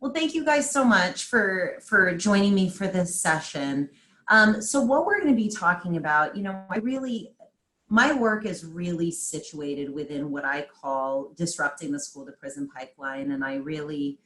Well, thank you guys so much for joining me for this session. So what we're going to be talking about, my work is really situated within what I call disrupting the school to prison pipeline. And I really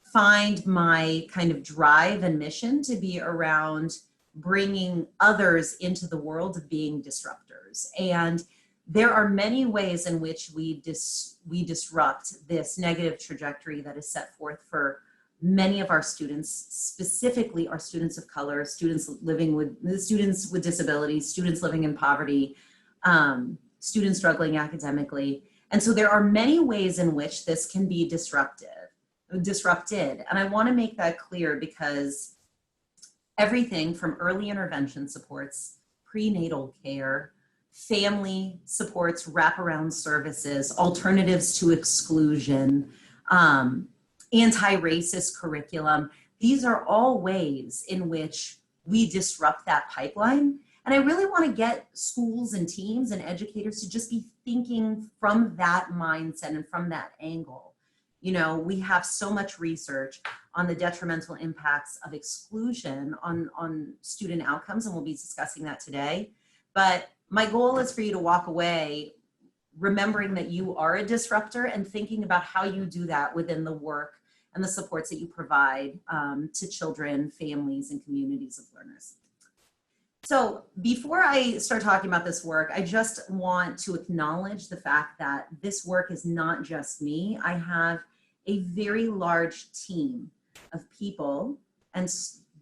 find my kind of drive and mission to be around bringing others into the world of being disruptors. And there are many ways in which we disrupt this negative trajectory that is set forth for many of our students, specifically our students of color, students with disabilities, students living in poverty, students struggling academically. And so there are many ways in which this can be disrupted. And I want to make that clear because everything from early intervention supports, prenatal care, family supports, wraparound services, alternatives to exclusion, anti-racist curriculum. These are all ways in which we disrupt that pipeline. And I really want to get schools and teams and educators to just be thinking from that mindset and from that angle. You know, we have so much research on the detrimental impacts of exclusion on student outcomes, and we'll be discussing that today. But my goal is for you to walk away remembering that you are a disruptor and thinking about how you do that within the work and the supports that you provide to children, families, and communities of learners. So before I start talking about this work, I just want to acknowledge the fact that this work is not just me. I have a very large team of people and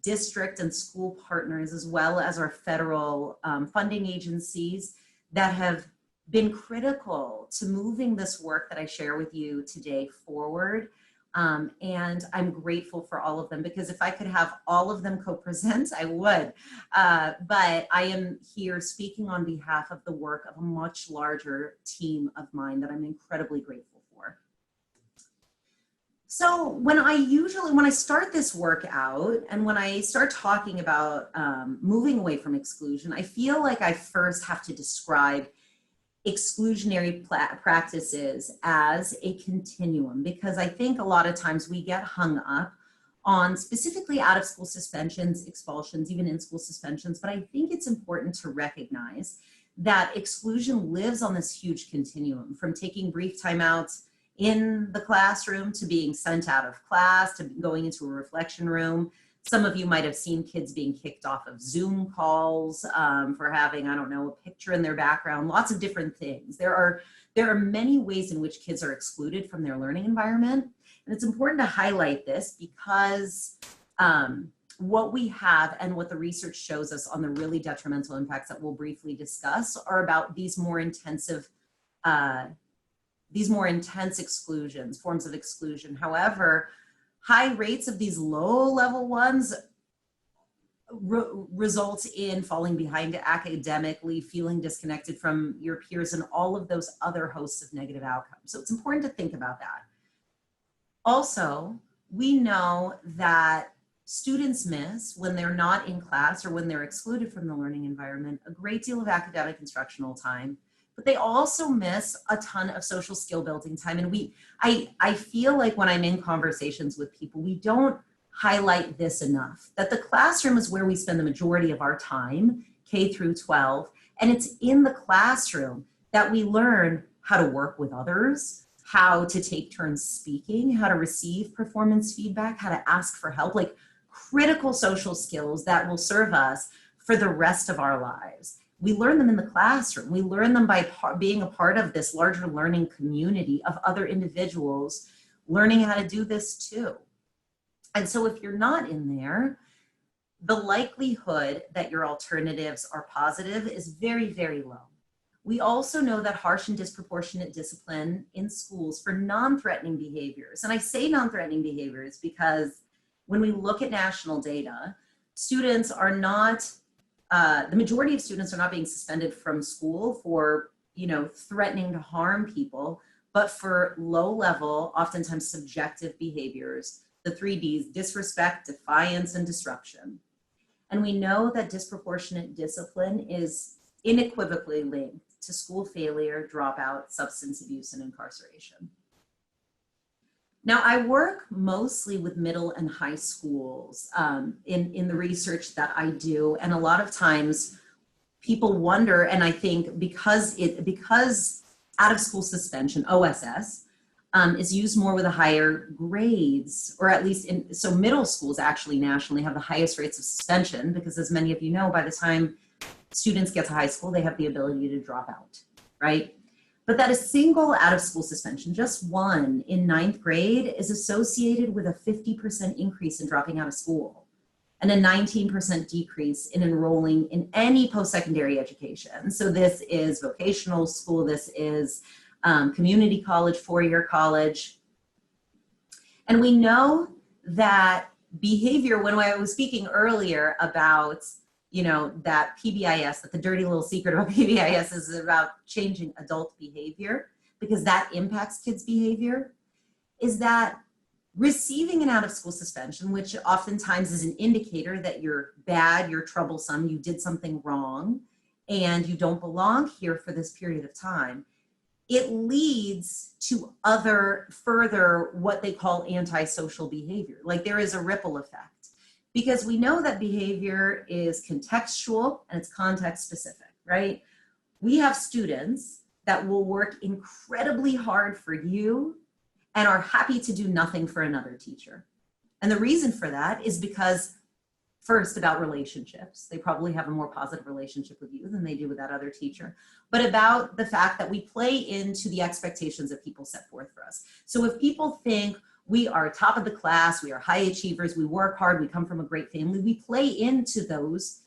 district and school partners, as well as our federal funding agencies that have been critical to moving this work that I share with you today forward. And I'm grateful for all of them, because if I could have all of them co-present, I would. But I am here speaking on behalf of the work of a much larger team of mine that I'm incredibly grateful for. So when I start this work out and when I start talking about moving away from exclusion, I feel like I first have to describe exclusionary practices as a continuum, because I think a lot of times we get hung up on specifically out of school suspensions, expulsions, even in school suspensions. But I think it's important to recognize that exclusion lives on this huge continuum, from taking brief timeouts in the classroom to being sent out of class to going into a reflection room. Some of you might have seen kids being kicked off of Zoom calls for having, I don't know, a picture in their background, lots of different things. There are many ways in which kids are excluded from their learning environment. And it's important to highlight this because what we have and what the research shows us on the really detrimental impacts that we'll briefly discuss are about these more intense exclusions, forms of exclusion. However, high rates of these low-level ones result in falling behind academically, feeling disconnected from your peers, and all of those other hosts of negative outcomes. So it's important to think about that. Also, we know that students miss, when they're not in class or when they're excluded from the learning environment, a great deal of academic instructional time, but they also miss a ton of social skill building time. And I feel like when I'm in conversations with people, we don't highlight this enough, that the classroom is where we spend the majority of our time, K through 12. And it's in the classroom that we learn how to work with others, how to take turns speaking, how to receive performance feedback, how to ask for help, like critical social skills that will serve us for the rest of our lives. We learn them in the classroom. We learn them by being a part of this larger learning community of other individuals learning how to do this too. And so if you're not in there, the likelihood that your alternatives are positive is very, very low. We also know that harsh and disproportionate discipline in schools for non-threatening behaviors, and I say non-threatening behaviors because when we look at national data, students are not, the majority of students are not being suspended from school for, threatening to harm people, but for low-level, oftentimes subjective behaviors, the 3 Ds: disrespect, defiance, and disruption. And we know that disproportionate discipline is unequivocally linked to school failure, dropout, substance abuse, and incarceration. Now, I work mostly with middle and high schools in the research that I do. And a lot of times people wonder, and I think because out of school suspension, OSS, is used more with the higher grades, or at least so middle schools actually nationally have the highest rates of suspension, because as many of you know, by the time students get to high school, they have the ability to drop out, right? But that a single out of school suspension, just one in 9th grade, is associated with a 50% increase in dropping out of school and a 19% decrease in enrolling in any post-secondary education. So this is vocational school, this is community college, 4-year college. And we know that behavior, when I was speaking earlier about, you know, that PBIS, that the dirty little secret about PBIS is about changing adult behavior, because that impacts kids' behavior, is that receiving an out of school suspension, which oftentimes is an indicator that you're bad, you're troublesome, you did something wrong, and you don't belong here for this period of time, it leads to further what they call antisocial behavior. Like there is a ripple effect, because we know that behavior is contextual and it's context specific, right? We have students that will work incredibly hard for you and are happy to do nothing for another teacher. And the reason for that is because, first, about relationships. They probably have a more positive relationship with you than they do with that other teacher, but about the fact that we play into the expectations that people set forth for us. So if people think we are top of the class, we are high achievers, we work hard, we come from a great family, we play into those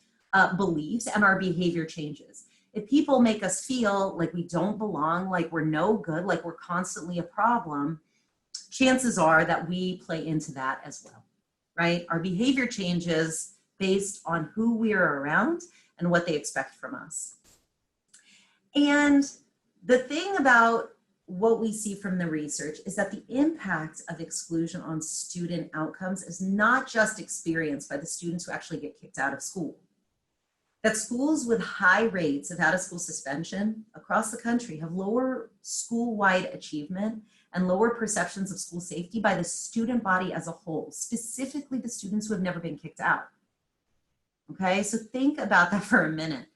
beliefs and our behavior changes. If people make us feel like we don't belong, like we're no good, like we're constantly a problem, chances are that we play into that as well. Right? Our behavior changes based on who we are around and what they expect from us. And the thing about what we see from the research is that the impact of exclusion on student outcomes is not just experienced by the students who actually get kicked out of school. That schools with high rates of out of school suspension across the country have lower school-wide achievement and lower perceptions of school safety by the student body as a whole, specifically the students who have never been kicked out. Okay, so think about that for a minute.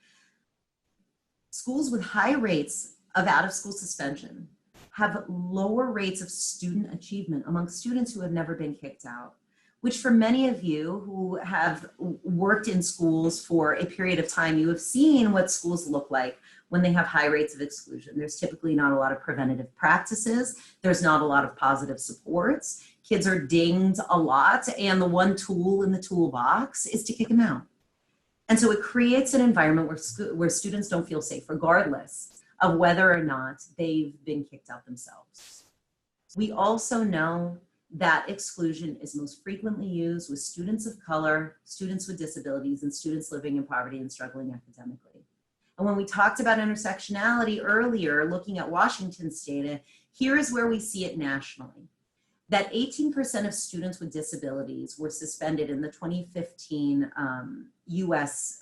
Schools with high rates of out of school suspension have lower rates of student achievement among students who have never been kicked out, which for many of you who have worked in schools for a period of time, you have seen what schools look like when they have high rates of exclusion. There's typically not a lot of preventative practices. There's not a lot of positive supports. Kids are dinged a lot, and the one tool in the toolbox is to kick them out. And so it creates an environment where students don't feel safe, regardless of whether or not they've been kicked out themselves. We also know that exclusion is most frequently used with students of color, students with disabilities, and students living in poverty and struggling academically. And when we talked about intersectionality earlier, looking at Washington's data, here is where we see it nationally. That 18% of students with disabilities were suspended in the 2015 US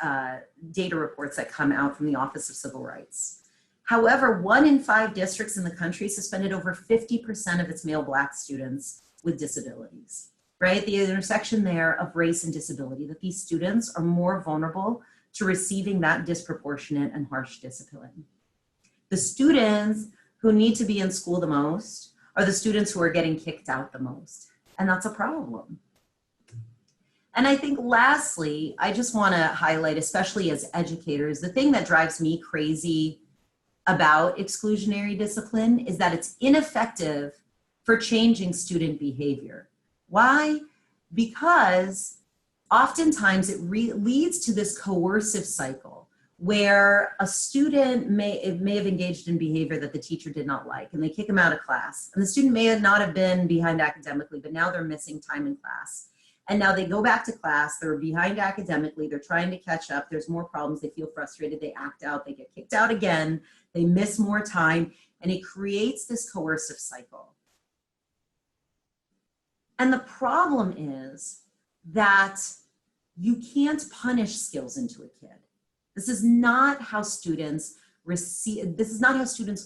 data reports that come out from the Office of Civil Rights. However, 1 in 5 districts in the country suspended over 50% of its male Black students with disabilities, right? The intersection there of race and disability, that these students are more vulnerable to receiving that disproportionate and harsh discipline. The students who need to be in school the most are the students who are getting kicked out the most, and that's a problem. And I think lastly, I just want to highlight, especially as educators, the thing that drives me crazy about exclusionary discipline is that it's ineffective for changing student behavior. Why? Because oftentimes it leads to this coercive cycle where a student may have engaged in behavior that the teacher did not like, and they kick them out of class. And the student may not have been behind academically, but now they're missing time in class. And now they go back to class, they're behind academically, they're trying to catch up, there's more problems, they feel frustrated, they act out, they get kicked out again, they miss more time, and it creates this coercive cycle. And the problem is that you can't punish skills into a kid. This is not how students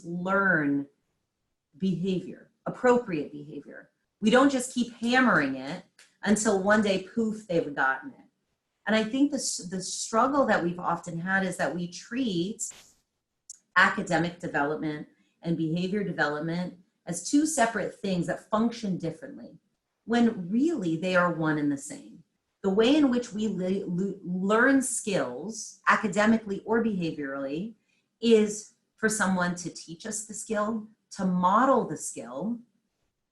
learn behavior, appropriate behavior. We don't just keep hammering it until one day, poof, they've gotten it. And I think the struggle that we've often had is that we treat academic development and behavior development as two separate things that function differently, when really they are one and the same. The way in which we learn skills, academically or behaviorally, is for someone to teach us the skill, to model the skill,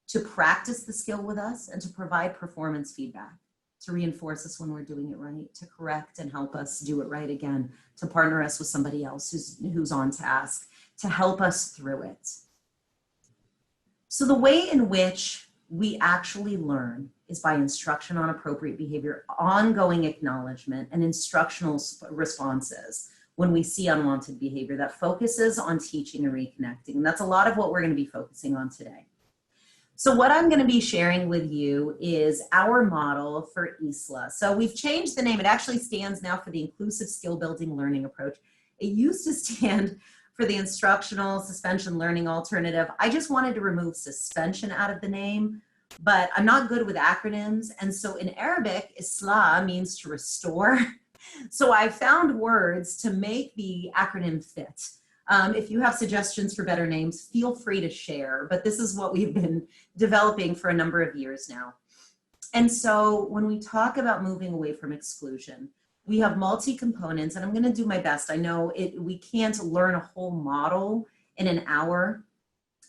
to practice the skill with us, and to provide performance feedback, to reinforce us when we're doing it right, to correct and help us do it right again, to partner us with somebody else who's on task, to help us through it. So the way in which we actually learn is by instruction on appropriate behavior, ongoing acknowledgement, and instructional responses when we see unwanted behavior that focuses on teaching and reconnecting. And that's a lot of what we're going to be focusing on today. So what I'm going to be sharing with you is our model for ISLA. So we've changed the name. It actually stands now for the Inclusive Skill Building Learning Approach. It used to stand for the Instructional Suspension Learning Alternative. I just wanted to remove suspension out of the name, but I'm not good with acronyms. And so in Arabic, ISLA means to restore. So I found words to make the acronym fit. If you have suggestions for better names, feel free to share, but this is what we've been developing for a number of years now. And so when we talk about moving away from exclusion, we have multi-components, and I'm going to do my best. I know we can't learn a whole model in an hour,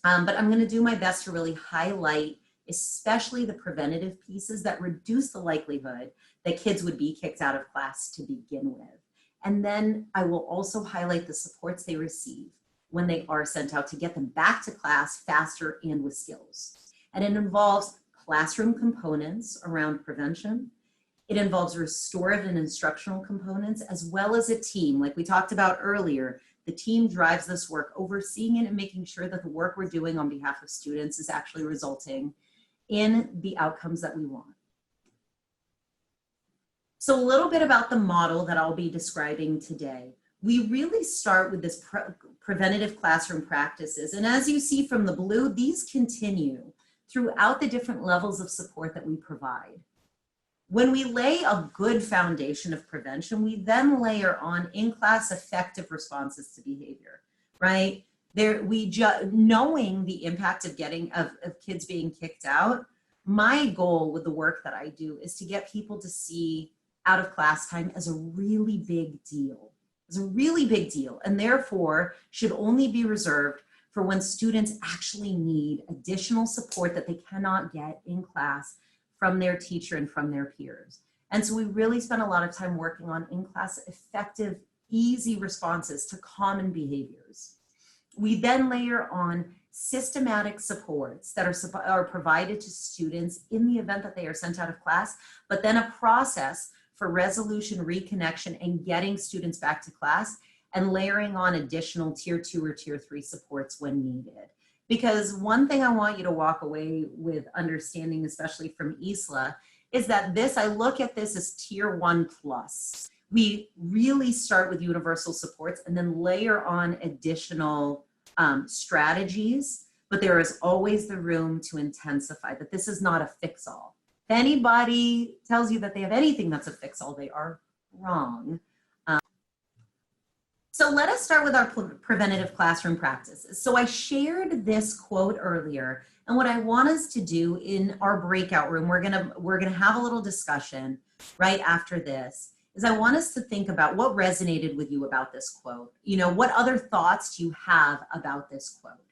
but I'm going to do my best to really highlight especially the preventative pieces that reduce the likelihood that kids would be kicked out of class to begin with. And then I will also highlight the supports they receive when they are sent out to get them back to class faster and with skills. And it involves classroom components around prevention. It involves restorative and instructional components, as well as a team. Like we talked about earlier, the team drives this work, overseeing it and making sure that the work we're doing on behalf of students is actually resulting in the outcomes that we want. So a little bit about the model that I'll be describing today. We really start with this preventative classroom practices. And as you see from the blue, these continue throughout the different levels of support that we provide. When we lay a good foundation of prevention, we then layer on in-class effective responses to behavior, right? Knowing the impact of kids being kicked out, my goal with the work that I do is to get people to see out of class time as a really big deal. It's a really big deal, and therefore should only be reserved for when students actually need additional support that they cannot get in class from their teacher and from their peers. And so we really spend a lot of time working on in-class effective, easy responses to common behaviors. We then layer on systematic supports that are provided to students in the event that they are sent out of class, but then a process for resolution, reconnection, and getting students back to class, and layering on additional tier 2 or tier 3 supports when needed. Because one thing I want you to walk away with understanding, especially from ISLA, is that I look at this as tier 1 plus. We really start with universal supports and then layer on additional strategies, but there is always the room to intensify, that this is not a fix-all. If anybody tells you that they have anything that's a fix-all, they are wrong. So let us start with our preventative classroom practices. So I shared this quote earlier, and what I want us to do in our breakout room, we're gonna have a little discussion right after this, is I want us to think about what resonated with you about this quote. You know, what other thoughts do you have about this quote?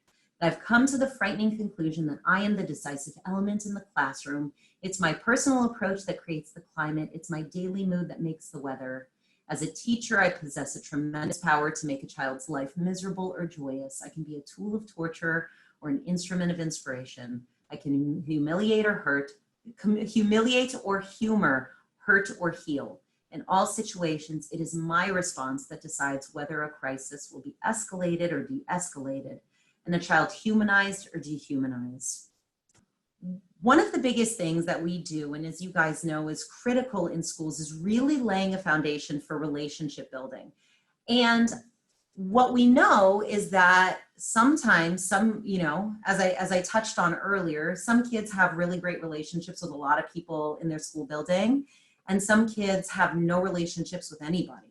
I've come to the frightening conclusion that I am the decisive element in the classroom. It's my personal approach that creates the climate. It's my daily mood that makes the weather. As a teacher, I possess a tremendous power to make a child's life miserable or joyous. I can be a tool of torture or an instrument of inspiration. I can humiliate or humor, hurt or heal. In all situations, it is my response that decides whether a crisis will be escalated or de-escalated, and a child humanized or dehumanized. One of the biggest things that we do, and as you guys know is critical in schools, is really laying a foundation for relationship building. And what we know is that sometimes some, you know, as I touched on earlier, some kids have really great relationships with a lot of people in their school building, and some kids have no relationships with anybody.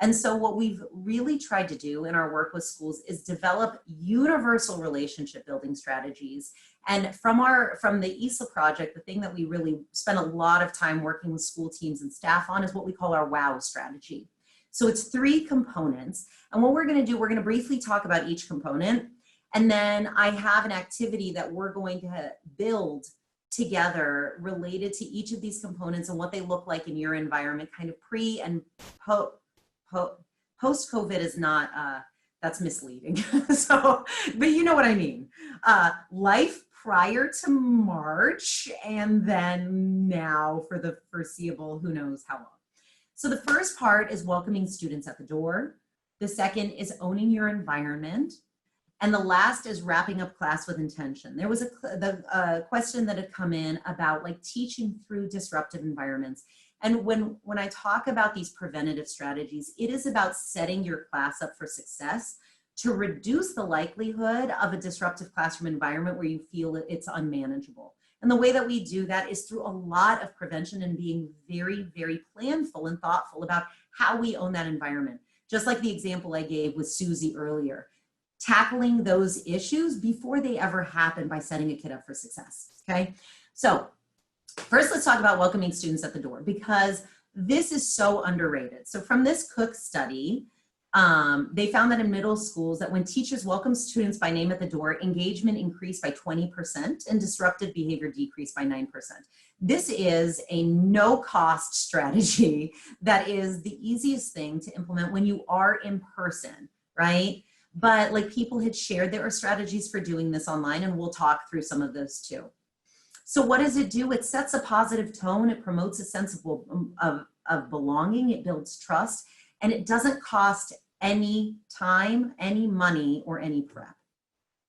And so what we've really tried to do in our work with schools is develop universal relationship building strategies. And from the ISLA project, the thing that we really spent a lot of time working with school teams and staff on is what we call our WOW strategy. So it's 3 components. And what we're going to do, we're going to briefly talk about each component. And then I have an activity that we're going to build together related to each of these components and what they look like in your environment, kind of pre and post-COVID is not, that's misleading. So, but you know what I mean. Life prior to March and then now for the foreseeable, who knows how long. So the first part is welcoming students at the door. The second is owning your environment. And the last is wrapping up class with intention. There was a question that had come in about like teaching through disruptive environments. And when I talk about these preventative strategies, it is about setting your class up for success to reduce the likelihood of a disruptive classroom environment where you feel it's unmanageable. And the way that we do that is through a lot of prevention and being very, very planful and thoughtful about how we own that environment. Just like the example I gave with Susie earlier, tackling those issues before they ever happen by setting a kid up for success, okay? So first, let's talk about welcoming students at the door because this is so underrated. So from this Cook study, they found that in middle schools that when teachers welcome students by name at the door, engagement increased by 20% and disruptive behavior decreased by 9%. This is a no-cost strategy that is the easiest thing to implement when you are in person, right? But like people had shared, there are strategies for doing this online, and we'll talk through some of those too. So what does it do? It sets a positive tone. It promotes a sense of belonging. It builds trust, and it doesn't cost any time, any money, or any prep,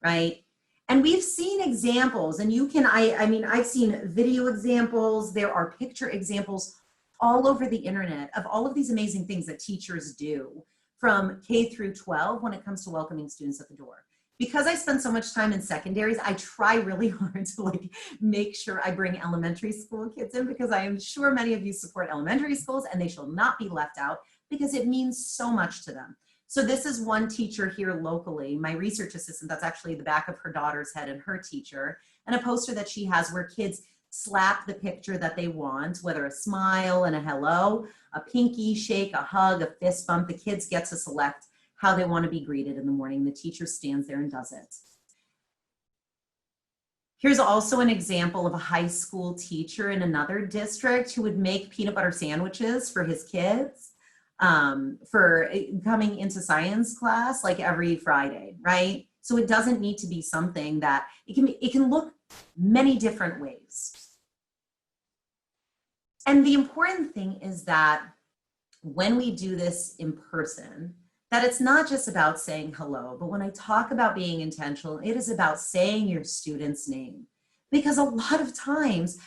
right? And we've seen examples, and you can, I mean, I've seen video examples. There are picture examples all over the internet of all of these amazing things that teachers do from K through 12 when it comes to welcoming students at the door. Because I spend so much time in secondaries, I try really hard to like make sure I bring elementary school kids in because I am sure many of you support elementary schools and they shall not be left out because it means so much to them. So this is one teacher here locally, my research assistant, that's actually the back of her daughter's head and her teacher, and a poster that she has where kids slap the picture that they want, whether a smile and a hello, a pinky shake, a hug, a fist bump. The kids get to select how they want to be greeted in the morning. The teacher stands there and does it. Here's also an example of a high school teacher in another district who would make peanut butter sandwiches for his kids for coming into science class like every Friday, right? So it doesn't need to be something that it can look many different ways. And the important thing is that when we do this in person, that it's not just about saying hello, but when I talk about being intentional, it is about saying your student's name. Because a lot of times,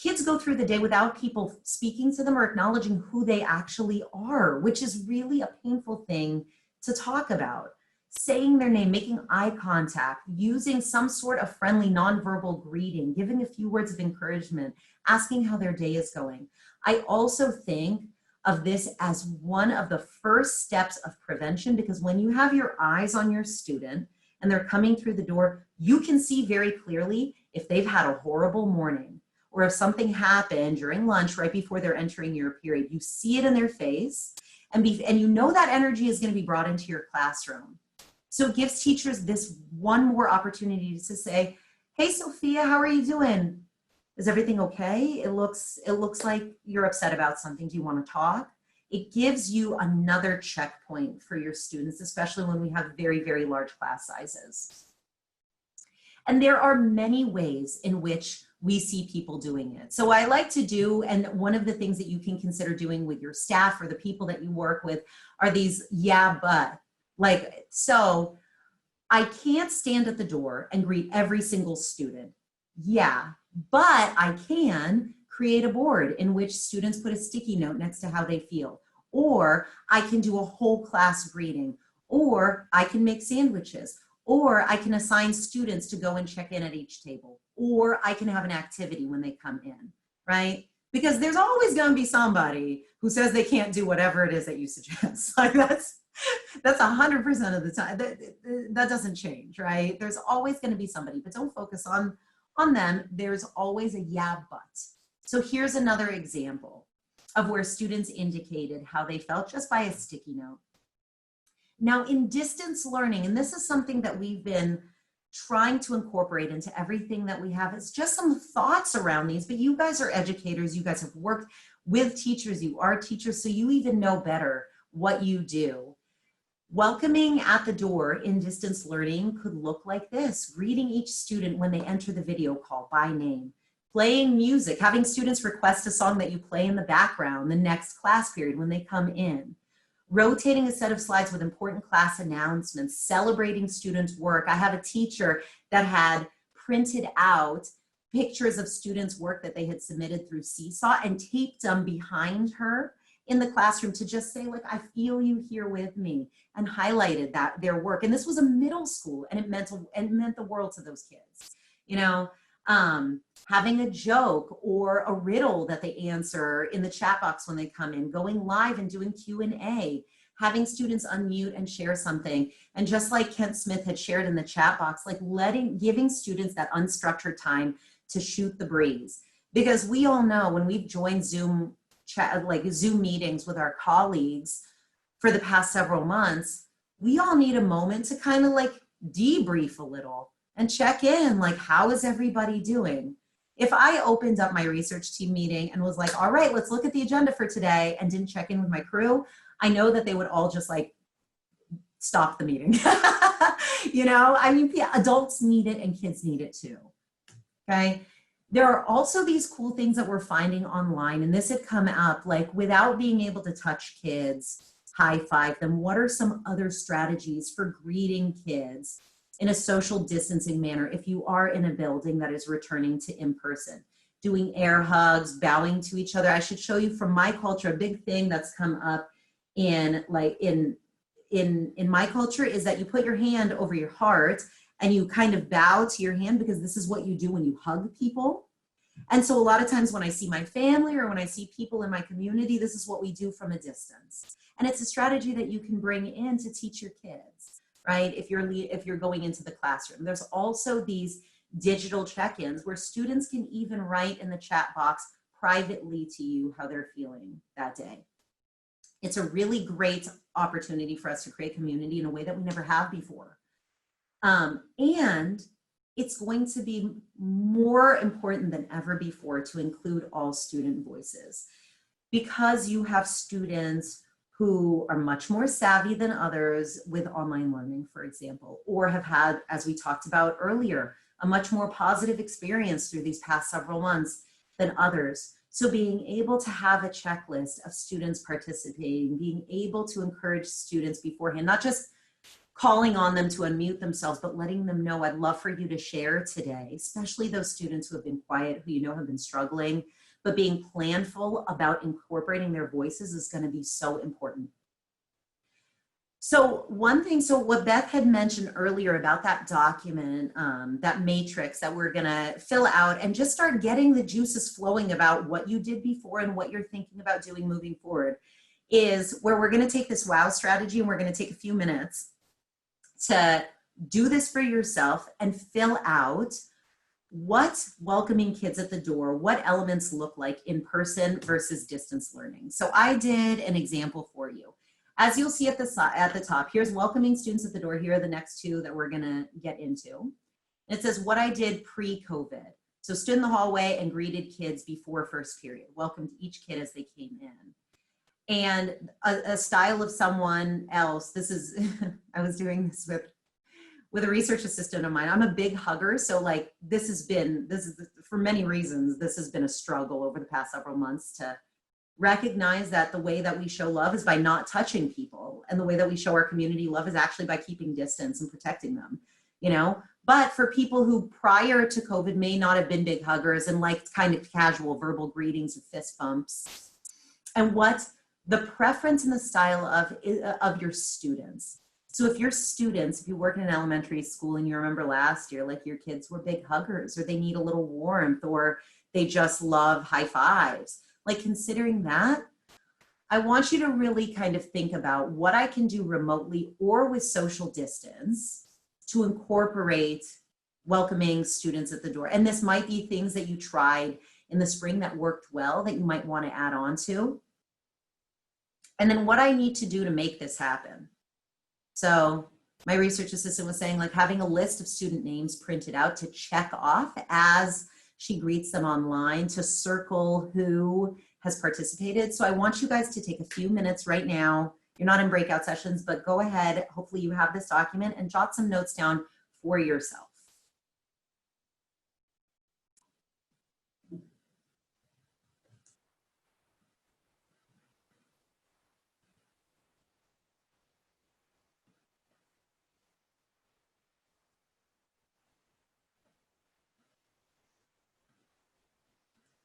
kids go through the day without people speaking to them or acknowledging who they actually are, which is really a painful thing to talk about. Saying their name, making eye contact, using some sort of friendly nonverbal greeting, giving a few words of encouragement, asking how their day is going. I also think of this as one of the first steps of prevention, because when you have your eyes on your student and they're coming through the door, you can see very clearly if they've had a horrible morning or if something happened during lunch right before they're entering your period. You see it in their face, and you know that energy is going to be brought into your classroom. So it gives teachers this one more opportunity to say, hey, Sophia, how are you doing? Is everything okay? It looks like you're upset about something. Do you want to talk? It gives you another checkpoint for your students, especially when we have very, very large class sizes. And there are many ways in which we see people doing it. So I like to do, and one of the things that you can consider doing with your staff or the people that you work with are these yeah, but. Like, so I can't stand at the door and greet every single student. Yeah, but I can create a board in which students put a sticky note next to how they feel. Or I can do a whole class greeting. or I can make sandwiches, or I can assign students to go and check in at each table, or I can have an activity when they come in, right? Because there's always going to be somebody who says they can't do whatever it is that you suggest. Like that's 100% of the time. That doesn't change, right? There's always going to be somebody, but don't focus on them. There's always a yeah, but. So here's another example of where students indicated how they felt just by a sticky note. Now in distance learning, and this is something that we've been trying to incorporate into everything that we have, it's just some thoughts around these, but you guys are educators, you guys have worked with teachers, you are teachers, so you even know better what you do. Welcoming at the door in distance learning could look like this: greeting each student when they enter the video call by name, playing music, having students request a song that you play in the background the next class period when they come in, rotating a set of slides with important class announcements, celebrating students' work. I have a teacher that had printed out pictures of students' work that they had submitted through Seesaw and taped them behind her in the classroom to just say, like, I feel you here with me, and highlighted that their work. And this was a middle school, and it meant the world to those kids. You know, having a joke or a riddle that they answer in the chat box when they come in, going live and doing Q&A, having students unmute and share something. And just like Kent Smith had shared in the chat box, like giving students that unstructured time to shoot the breeze. Because we all know when we've joined Zoom meetings with our colleagues for the past several months, we all need a moment to kind of like debrief a little and check in, like, how is everybody doing? If I opened up my research team meeting and was like, all right, let's look at the agenda for today, and didn't check in with my crew, I know that they would all just like stop the meeting. You know, I mean, adults need it and kids need it too, okay? There are also these cool things that we're finding online, and this had come up, like, without being able to touch kids, high five them, what are some other strategies for greeting kids in a social distancing manner if you are in a building that is returning to in-person? Doing air hugs, bowing to each other. I should show you from my culture, a big thing that's come up in my culture is that you put your hand over your heart and you kind of bow to your hand, because this is what you do when you hug people. And so a lot of times when I see my family or when I see people in my community, this is what we do from a distance. And it's a strategy that you can bring in to teach your kids, right? If you're going into the classroom. There's also these digital check-ins where students can even write in the chat box privately to you how they're feeling that day. It's a really great opportunity for us to create community in a way that we never have before. And it's going to be more important than ever before to include all student voices, because you have students who are much more savvy than others with online learning, for example, or have had, as we talked about earlier, a much more positive experience through these past several months than others. So being able to have a checklist of students participating, being able to encourage students beforehand, not just calling on them to unmute themselves, but letting them know, I'd love for you to share today, especially those students who have been quiet, who you know have been struggling, but being planful about incorporating their voices is going to be so important. So one thing, so what Beth had mentioned earlier about that document, that matrix that we're going to fill out and just start getting the juices flowing about what you did before and what you're thinking about doing moving forward, is where we're going to take this WOW strategy and we're going to take a few minutes to do this for yourself and fill out what welcoming kids at the door, what elements look like in person versus distance learning. So I did an example for you. As you'll see at the top, here's welcoming students at the door. Here are the next two that we're gonna get into. It says what I did pre-COVID. So stood in the hallway and greeted kids before first period. Welcomed each kid as they came in. And a style of someone else, this is, I was doing this with a research assistant of mine. I'm a big hugger, so like this is for many reasons, this has been a struggle over the past several months to recognize that the way that we show love is by not touching people, and the way that we show our community love is actually by keeping distance and protecting them, you know? But for people who prior to COVID may not have been big huggers and liked kind of casual verbal greetings or fist bumps, and what the preference and the style of your students. So if your students, if you work in an elementary school and you remember last year, like your kids were big huggers, or they need a little warmth, or they just love high fives, like considering that, I want you to really kind of think about what I can do remotely or with social distance to incorporate welcoming students at the door. And this might be things that you tried in the spring that worked well that you might want to add on to. And then what I need to do to make this happen. So my research assistant was saying, like, having a list of student names printed out to check off as she greets them online, to circle who has participated. So I want you guys to take a few minutes right now. You're not in breakout sessions, but go ahead. Hopefully you have this document and jot some notes down for yourself.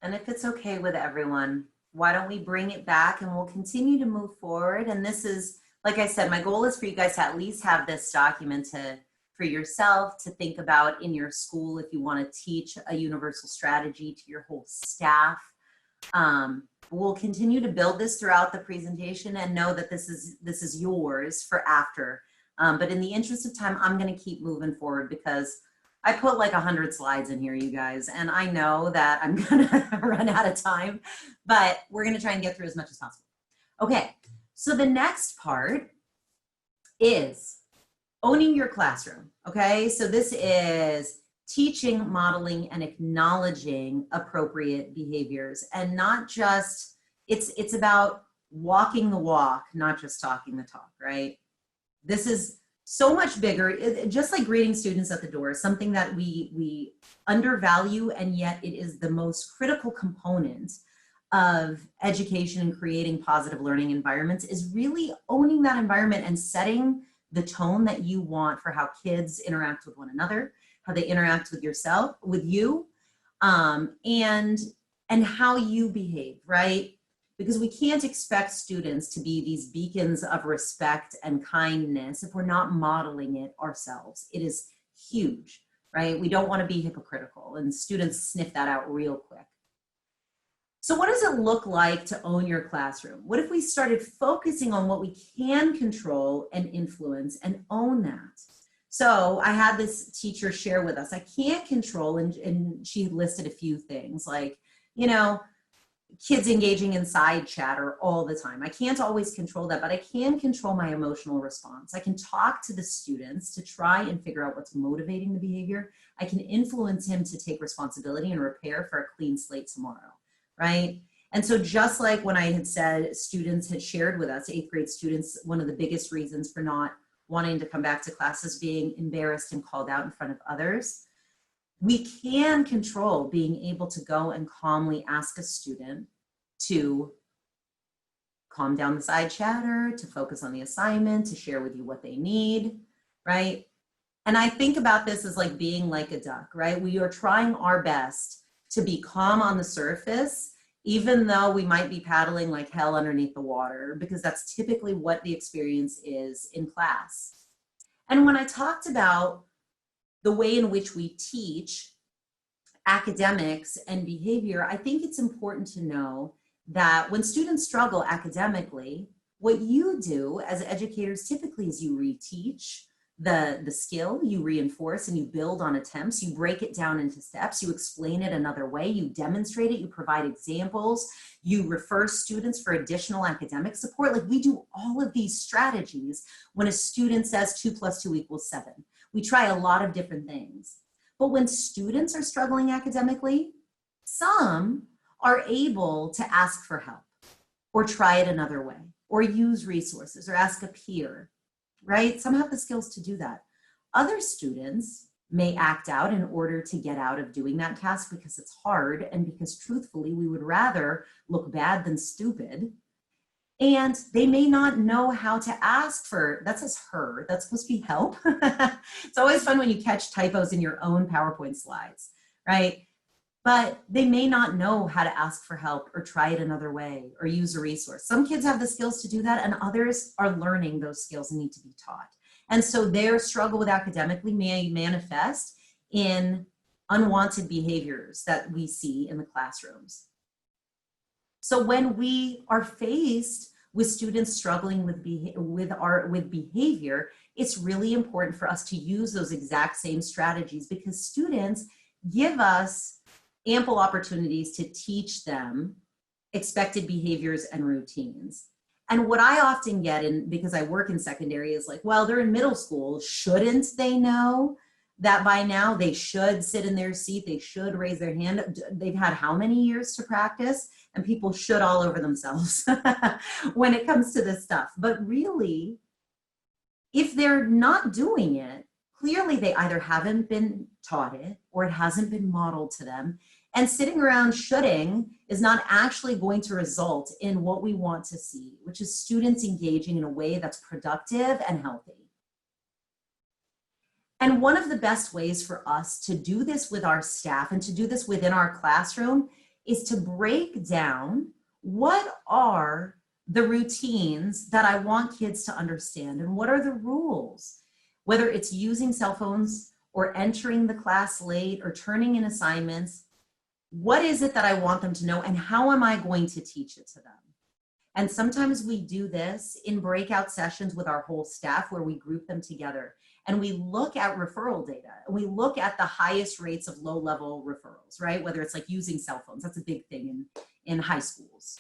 And if it's okay with everyone, why don't we bring it back and we'll continue to move forward. And this is, like I said, my goal is for you guys to at least have this document for yourself to think about in your school if you want to teach a universal strategy to your whole staff. We'll continue to build this throughout the presentation and know that this is yours for after. But in the interest of time, I'm going to keep moving forward because I put like 100 slides in here, you guys, and I know that I'm gonna run out of time, but we're gonna try and get through as much as possible. Okay, so the next part is owning your classroom, okay? So this is teaching, modeling, and acknowledging appropriate behaviors, and not just, it's about walking the walk, not just talking the talk, right? This is so much bigger, just like greeting students at the door, something that we undervalue, and yet it is the most critical component of education and creating positive learning environments, is really owning that environment and setting the tone that you want for how kids interact with one another, how they interact with yourself, with you, and how you behave, right? Because we can't expect students to be these beacons of respect and kindness if we're not modeling it ourselves. It is huge, right? We don't want to be hypocritical, and students sniff that out real quick. So what does it look like to own your classroom? What if we started focusing on what we can control and influence and own that? So I had this teacher share with us, I can't control, and she listed a few things like, you know, kids engaging in side chatter all the time. I can't always control that, but I can control my emotional response. I can talk to the students to try and figure out what's motivating the behavior. I can influence him to take responsibility and repair for a clean slate tomorrow, right? And so just like when I had said students had shared with us, 8th grade students, one of the biggest reasons for not wanting to come back to class is being embarrassed and called out in front of others. We can control being able to go and calmly ask a student to calm down the side chatter, to focus on the assignment, to share with you what they need, right? And I think about this as like being like a duck, right? We are trying our best to be calm on the surface, even though we might be paddling like hell underneath the water, because that's typically what the experience is in class. And when I talked about the way in which we teach academics and behavior, I think it's important to know that when students struggle academically, what you do as educators typically is you reteach the skill, you reinforce and you build on attempts, you break it down into steps, you explain it another way, you demonstrate it, you provide examples, you refer students for additional academic support. Like, we do all of these strategies when a student says 2 + 2 = 7. We try a lot of different things. But when students are struggling academically, some are able to ask for help or try it another way or use resources or ask a peer, right? Some have the skills to do that. Other students may act out in order to get out of doing that task because it's hard and because truthfully, we would rather look bad than stupid. And they may not know how to ask for, that says her, that's supposed to be help. It's always fun when you catch typos in your own PowerPoint slides, right? But they may not know how to ask for help or try it another way or use a resource. Some kids have the skills to do that and others are learning those skills and need to be taught. And so their struggle with academically may manifest in unwanted behaviors that we see in the classrooms. So when we are faced with students struggling with behavior, it's really important for us to use those exact same strategies, because students give us ample opportunities to teach them expected behaviors and routines. And what I often get, because I work in secondary, is like, well, they're in middle school. Shouldn't they know that by now they should sit in their seat? They should raise their hand. They've had how many years to practice? And people should all over themselves when it comes to this stuff. But really, if they're not doing it, clearly they either haven't been taught it or it hasn't been modeled to them. And sitting around shoulding is not actually going to result in what we want to see, which is students engaging in a way that's productive and healthy. And one of the best ways for us to do this with our staff and to do this within our classroom is to break down what are the routines that I want kids to understand, and what are the rules, whether it's using cell phones or entering the class late or turning in assignments. What is it that I want them to know, and how am I going to teach it to them? And sometimes we do this in breakout sessions with our whole staff, where we group them together and we look at referral data, and we look at the highest rates of low-level referrals, right? Whether it's like using cell phones, that's a big thing in high schools.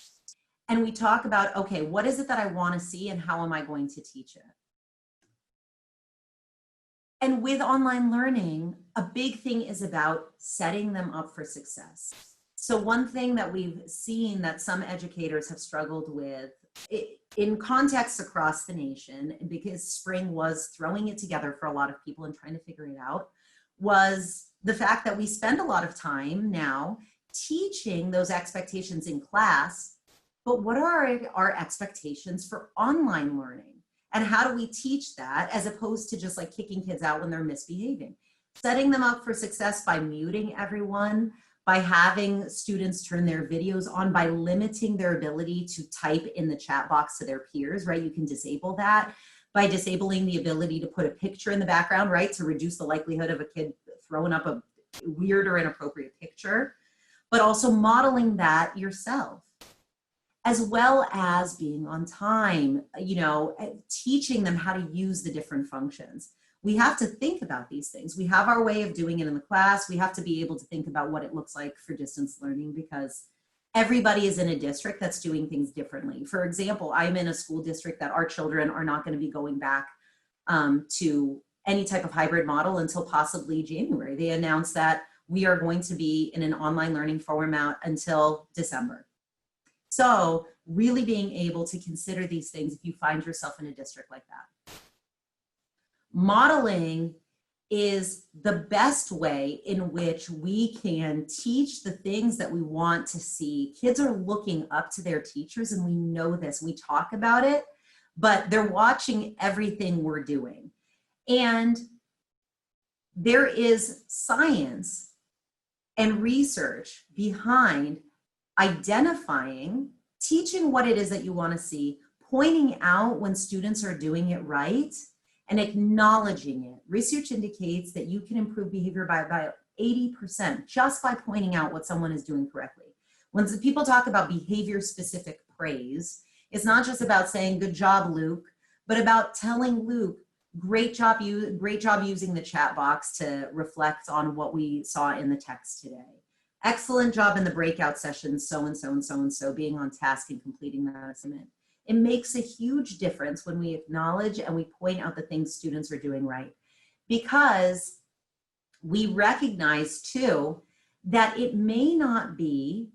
And we talk about, okay, what is it that I want to see and how am I going to teach it? And with online learning, a big thing is about setting them up for success. So one thing that we've seen that some educators have struggled with in contexts across the nation, because spring was throwing it together for a lot of people and trying to figure it out, was the fact that we spend a lot of time now teaching those expectations in class, but what are our expectations for online learning? And how do we teach that, as opposed to just like kicking kids out when they're misbehaving? Setting them up for success by muting everyone, by having students turn their videos on, by limiting their ability to type in the chat box to their peers, right? You can disable that by disabling the ability to put a picture in the background, right? To reduce the likelihood of a kid throwing up a weird or inappropriate picture, but also modeling that yourself, as well as being on time, you know, teaching them how to use the different functions. We have to think about these things. We have our way of doing it in the class. We have to be able to think about what it looks like for distance learning, because everybody is in a district that's doing things differently. For example, I'm in a school district that our children are not going to be going back to any type of hybrid model until possibly January. They announced that we are going to be in an online learning format until December. So really being able to consider these things if you find yourself in a district like that. Modeling is the best way in which we can teach the things that we want to see. Kids are looking up to their teachers, and we know this. We talk about it, but they're watching everything we're doing. And there is science and research behind identifying, teaching what it is that you want to see, pointing out when students are doing it right, and acknowledging it. Research indicates that you can improve behavior by about 80% just by pointing out what someone is doing correctly. When people talk about behavior-specific praise, it's not just about saying, good job, Luke, but about telling Luke, great job using the chat box to reflect on what we saw in the text today. Excellent job in the breakout sessions, so-and-so and so-and-so, being on task and completing that assignment. It makes a huge difference when we acknowledge and we point out the things students are doing right, because we recognize too that it may not be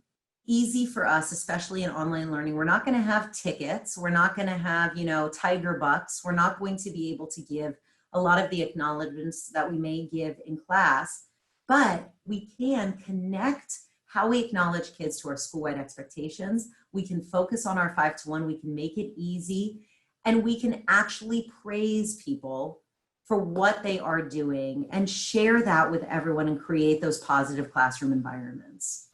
easy for us, especially in online learning. We're not going to have tickets. We're not going to have, you know, tiger bucks. We're not going to be able to give a lot of the acknowledgements that we may give in class, but we can connect how we acknowledge kids to our school-wide expectations. We can focus on our 5-to-1, we can make it easy, and we can actually praise people for what they are doing and share that with everyone and create those positive classroom environments.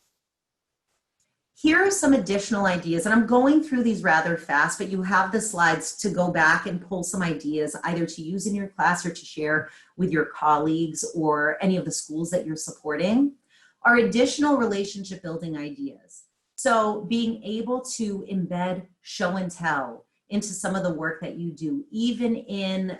Here are some additional ideas, and I'm going through these rather fast, but you have the slides to go back and pull some ideas either to use in your class or to share with your colleagues or any of the schools that you're supporting, are additional relationship building ideas. So being able to embed show and tell into some of the work that you do, even in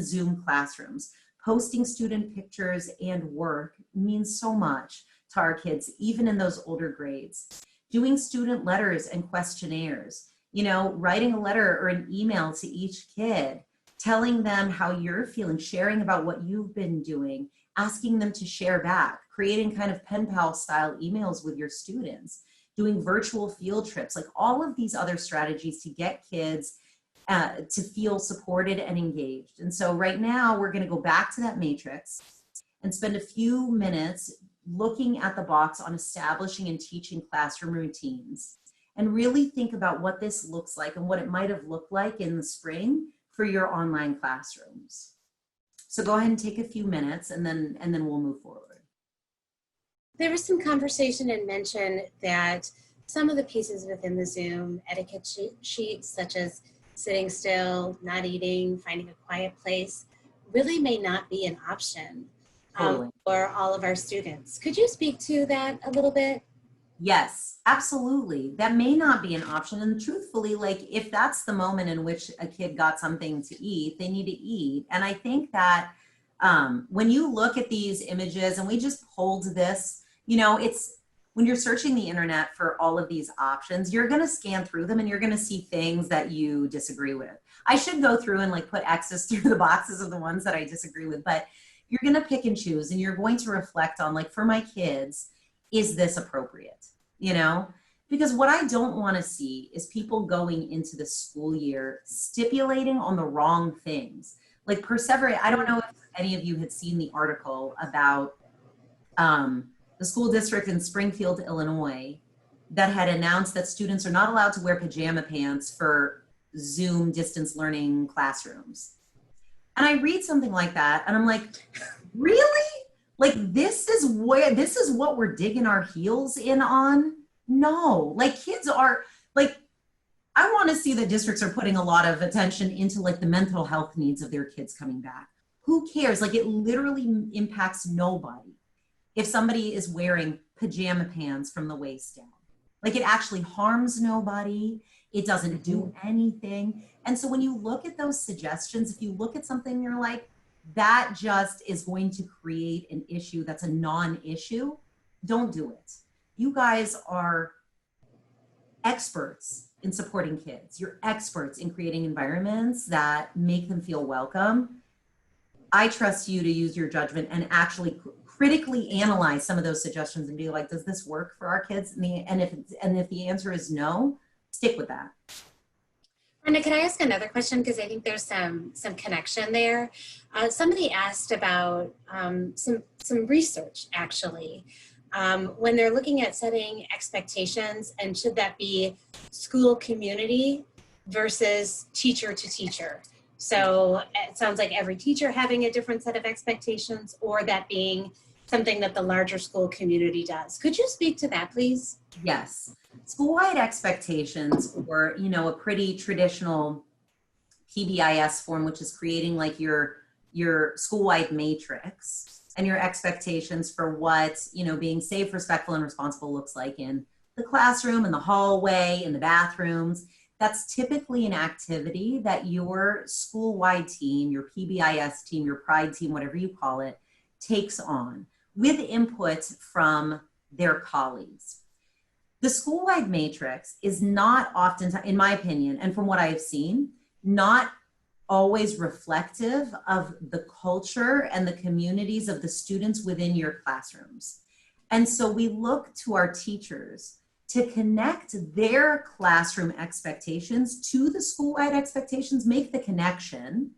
Zoom classrooms. Posting student pictures and work means so much to our kids, even in those older grades. Doing student letters and questionnaires, you know, writing a letter or an email to each kid, telling them how you're feeling, sharing about what you've been doing, asking them to share back, creating kind of pen pal style emails with your students, doing virtual field trips, like all of these other strategies to get kids to feel supported and engaged. And so right now we're going to go back to that matrix and spend a few minutes looking at the box on establishing and teaching classroom routines, and really think about what this looks like and what it might have looked like in the spring for your online classrooms. So go ahead and take a few minutes, and then we'll move forward. There was some conversation and mention that some of the pieces within the Zoom etiquette sheets, such as sitting still, not eating, finding a quiet place, really may not be an option for all of our students. Could you speak to that a little bit? Yes, absolutely. That may not be an option. And truthfully, like if that's the moment in which a kid got something to eat, they need to eat. And I think that when you look at these images, and we just pulled this, you know, it's when you're searching the internet for all of these options, you're going to scan through them and you're going to see things that you disagree with. I should go through and like put X's through the boxes of the ones that I disagree with, but you're going to pick and choose, and you're going to reflect on, like, for my kids, is this appropriate? You know, because what I don't want to see is people going into the school year stipulating on the wrong things. Like perseverate. I don't know if any of you had seen the article about the school district in Springfield, Illinois, that had announced that students are not allowed to wear pajama pants for Zoom distance learning classrooms. And I read something like that and I'm like, really? Like this is what we're digging our heels in on? No, like kids are like, I want to see that districts are putting a lot of attention into like the mental health needs of their kids coming back. Who cares? Like it literally impacts nobody if somebody is wearing pajama pants from the waist down. Like it actually harms nobody. It doesn't do anything. And so when you look at those suggestions, if you look at something, you're like, that just is going to create an issue that's a non-issue, don't do it. You guys are experts in supporting kids. You're experts in creating environments that make them feel welcome. I trust you to use your judgment and critically analyze some of those suggestions and be like, does this work for our kids? And if the answer is no, stick with that. Rhonda, can I ask another question? Because I think there's some connection there. Somebody asked about some research, actually. When they're looking at setting expectations, and should that be school community versus teacher to teacher? So it sounds like every teacher having a different set of expectations, or that being something that the larger school community does. Could you speak to that, please? Yes. School-wide expectations, or, you know, a pretty traditional PBIS form, which is creating like your school-wide matrix and your expectations for what, you know, being safe, respectful, and responsible looks like in the classroom, in the hallway, in the bathrooms. That's typically an activity that your school-wide team, your PBIS team, your PRIDE team, whatever you call it, takes on with input from their colleagues. The school-wide matrix is not often, in my opinion, and from what I have seen, not always reflective of the culture and the communities of the students within your classrooms. And so we look to our teachers to connect their classroom expectations to the school-wide expectations, make the connection,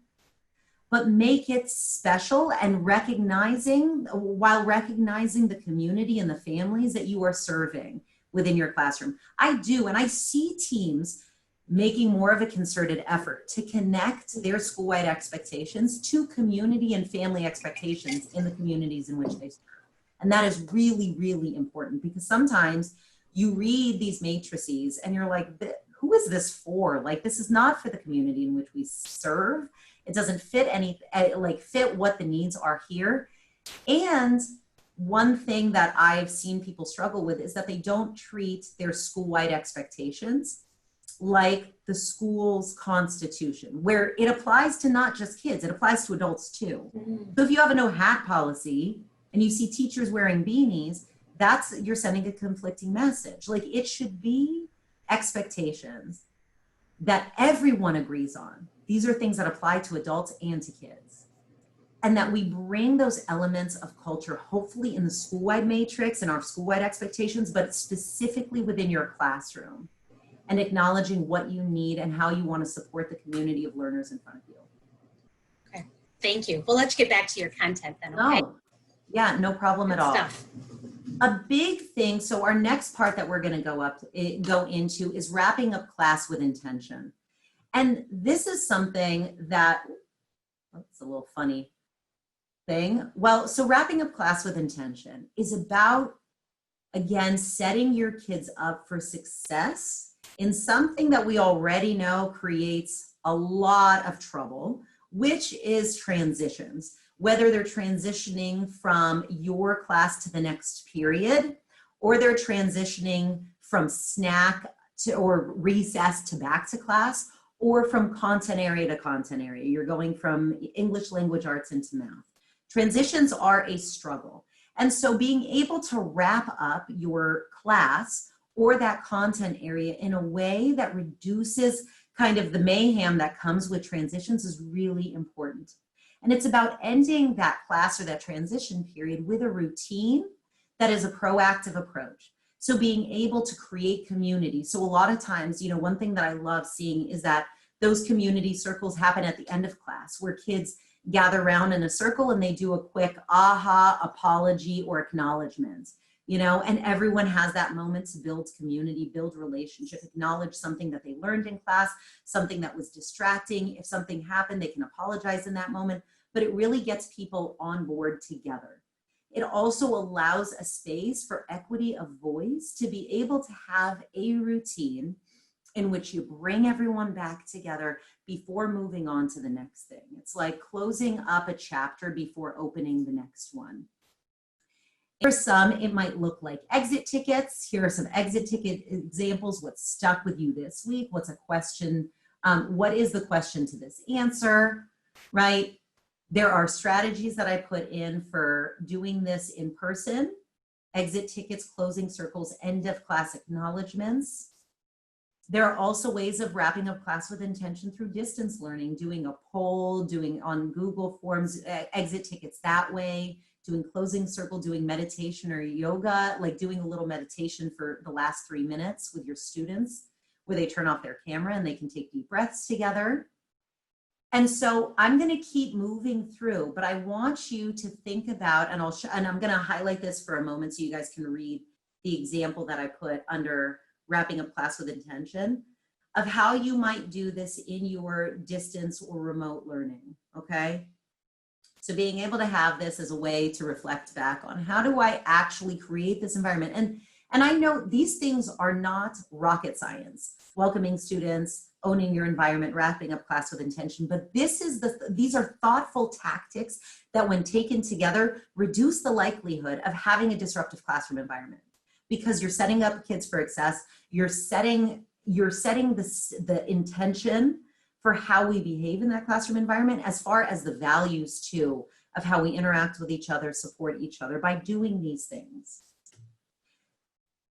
but make it special and while recognizing the community and the families that you are serving within your classroom. I do, and I see teams making more of a concerted effort to connect their school-wide expectations to community and family expectations in the communities in which they serve. And that is really, really important, because sometimes You read these matrices and you're like, who is this for? Like, this is not for the community in which we serve. It doesn't fit fit what the needs are here. And one thing that I've seen people struggle with is that they don't treat their school-wide expectations like the school's constitution, where it applies to not just kids, it applies to adults too. So if you have a no hat policy and you see teachers wearing beanies, you're sending a conflicting message. Like, it should be expectations that everyone agrees on. These are things that apply to adults and to kids. And that we bring those elements of culture, hopefully in the school-wide matrix and our school-wide expectations, but specifically within your classroom, and acknowledging what you need and how you want to support the community of learners in front of you. Okay, thank you. Well, let's get back to your content then, okay? Oh, yeah, no problem at all. A big thing, so our next part that we're going to go into is wrapping up class with intention. And this is something that, it's a little funny thing. Well, so wrapping up class with intention is about, again, setting your kids up for success in something that we already know creates a lot of trouble, which is transitions. Whether they're transitioning from your class to the next period, or they're transitioning from snack to or recess to back to class, or from content area to content area. You're going from English language arts into math. Transitions are a struggle. And so being able to wrap up your class or that content area in a way that reduces kind of the mayhem that comes with transitions is really important. And it's about ending that class or that transition period with a routine that is a proactive approach. So being able to create community. So a lot of times, one thing that I love seeing is that those community circles happen at the end of class, where kids gather around in a circle and they do a quick aha, apology, or acknowledgement. And everyone has that moment to build community, build relationship, acknowledge something that they learned in class, something that was distracting. If something happened, they can apologize in that moment, but it really gets people on board together. It also allows a space for equity of voice to be able to have a routine in which you bring everyone back together before moving on to the next thing. It's like closing up a chapter before opening the next one. For some, it might look like exit tickets. Here are some exit ticket examples. What's stuck with you this week? What's a question? What is the question to this answer, right? There are strategies that I put in for doing this in person. Exit tickets, closing circles, end of class acknowledgements. There are also ways of wrapping up class with intention through distance learning, doing a poll, doing on Google Forms, exit tickets that way, doing closing circle, doing meditation or yoga, like doing a little meditation for the last 3 minutes with your students, where they turn off their camera and they can take deep breaths together. And so I'm going to keep moving through, but I want you to think about, and I'm going to highlight this for a moment so you guys can read the example that I put under wrapping up class with intention of how you might do this in your distance or remote learning, okay? So being able to have this as a way to reflect back on how do I actually create this environment? And I know these things are not rocket science, welcoming students, owning your environment, wrapping up class with intention, but these are thoughtful tactics that when taken together, reduce the likelihood of having a disruptive classroom environment, because you're setting up kids for success, you're setting the intention for how we behave in that classroom environment, as far as the values too, of how we interact with each other, support each other by doing these things.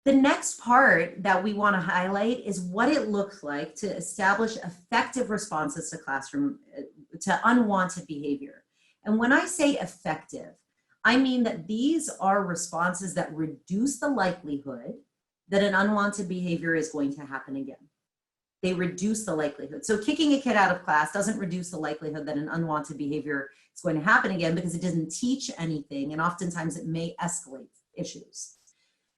The next part that we want to highlight is what it looks like to establish effective responses to unwanted behavior. And when I say effective, I mean that these are responses that reduce the likelihood that an unwanted behavior is going to happen again. They reduce the likelihood. So kicking a kid out of class doesn't reduce the likelihood that an unwanted behavior is going to happen again, because it doesn't teach anything, and oftentimes it may escalate issues.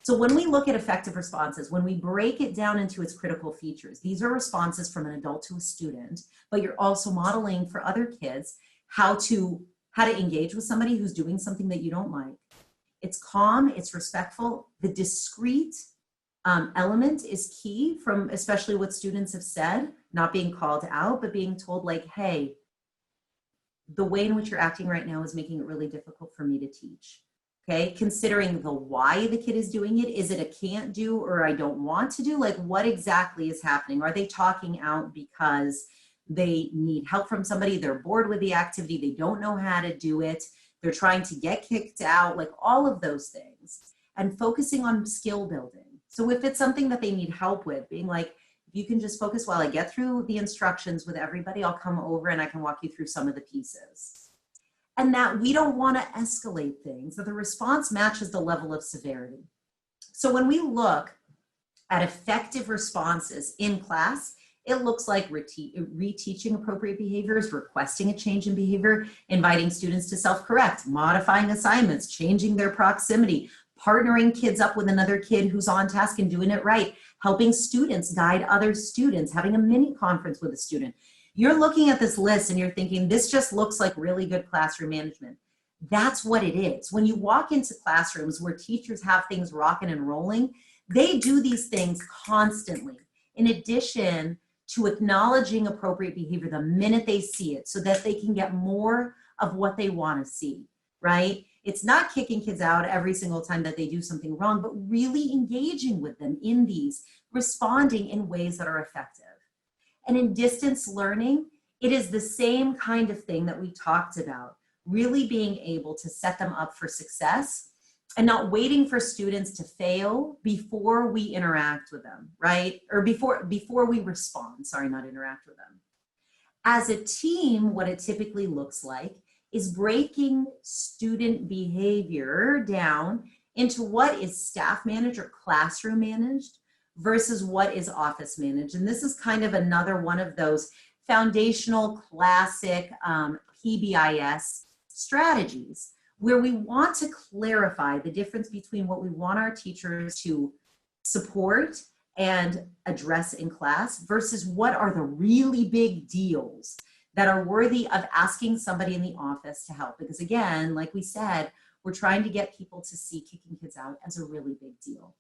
So when we look at effective responses, when we break it down into its critical features, these are responses from an adult to a student, but you're also modeling for other kids how to engage with somebody who's doing something that you don't like. It's calm, it's respectful, the discreet element is key, from especially what students have said, not being called out, but being told like, hey, the way in which you're acting right now is making it really difficult for me to teach. Okay, considering the why the kid is doing it. Is it a can't do or I don't want to do? Like, what exactly is happening? Are they talking out because they need help from somebody? They're bored with the activity. They don't know how to do it. They're trying to get kicked out, like all of those things, and focusing on skill building. So if it's something that they need help with, being like, if you can just focus while I get through the instructions with everybody, I'll come over and I can walk you through some of the pieces. And that we don't want to escalate things, that the response matches the level of severity. So when we look at effective responses in class, it looks like reteaching appropriate behaviors, requesting a change in behavior, inviting students to self-correct, modifying assignments, changing their proximity, partnering kids up with another kid who's on task and doing it right, helping students guide other students, having a mini conference with a student. You're looking at this list and you're thinking, this just looks like really good classroom management. That's what it is. When you walk into classrooms where teachers have things rocking and rolling, they do these things constantly, in addition to acknowledging appropriate behavior the minute they see it, so that they can get more of what they want to see, right? It's not kicking kids out every single time that they do something wrong, but really engaging with them in these, responding in ways that are effective. And in distance learning, it is the same kind of thing that we talked about, really being able to set them up for success and not waiting for students to fail before we interact with them, right? Or before we respond, sorry, not interact with them. As a team, what it typically looks like is breaking student behavior down into what is staff managed or classroom managed versus what is office managed. And this is kind of another one of those foundational classic PBIS strategies, where we want to clarify the difference between what we want our teachers to support and address in class versus what are the really big deals that are worthy of asking somebody in the office to help. Because again, like we said, we're trying to get people to see kicking kids out as a really big deal.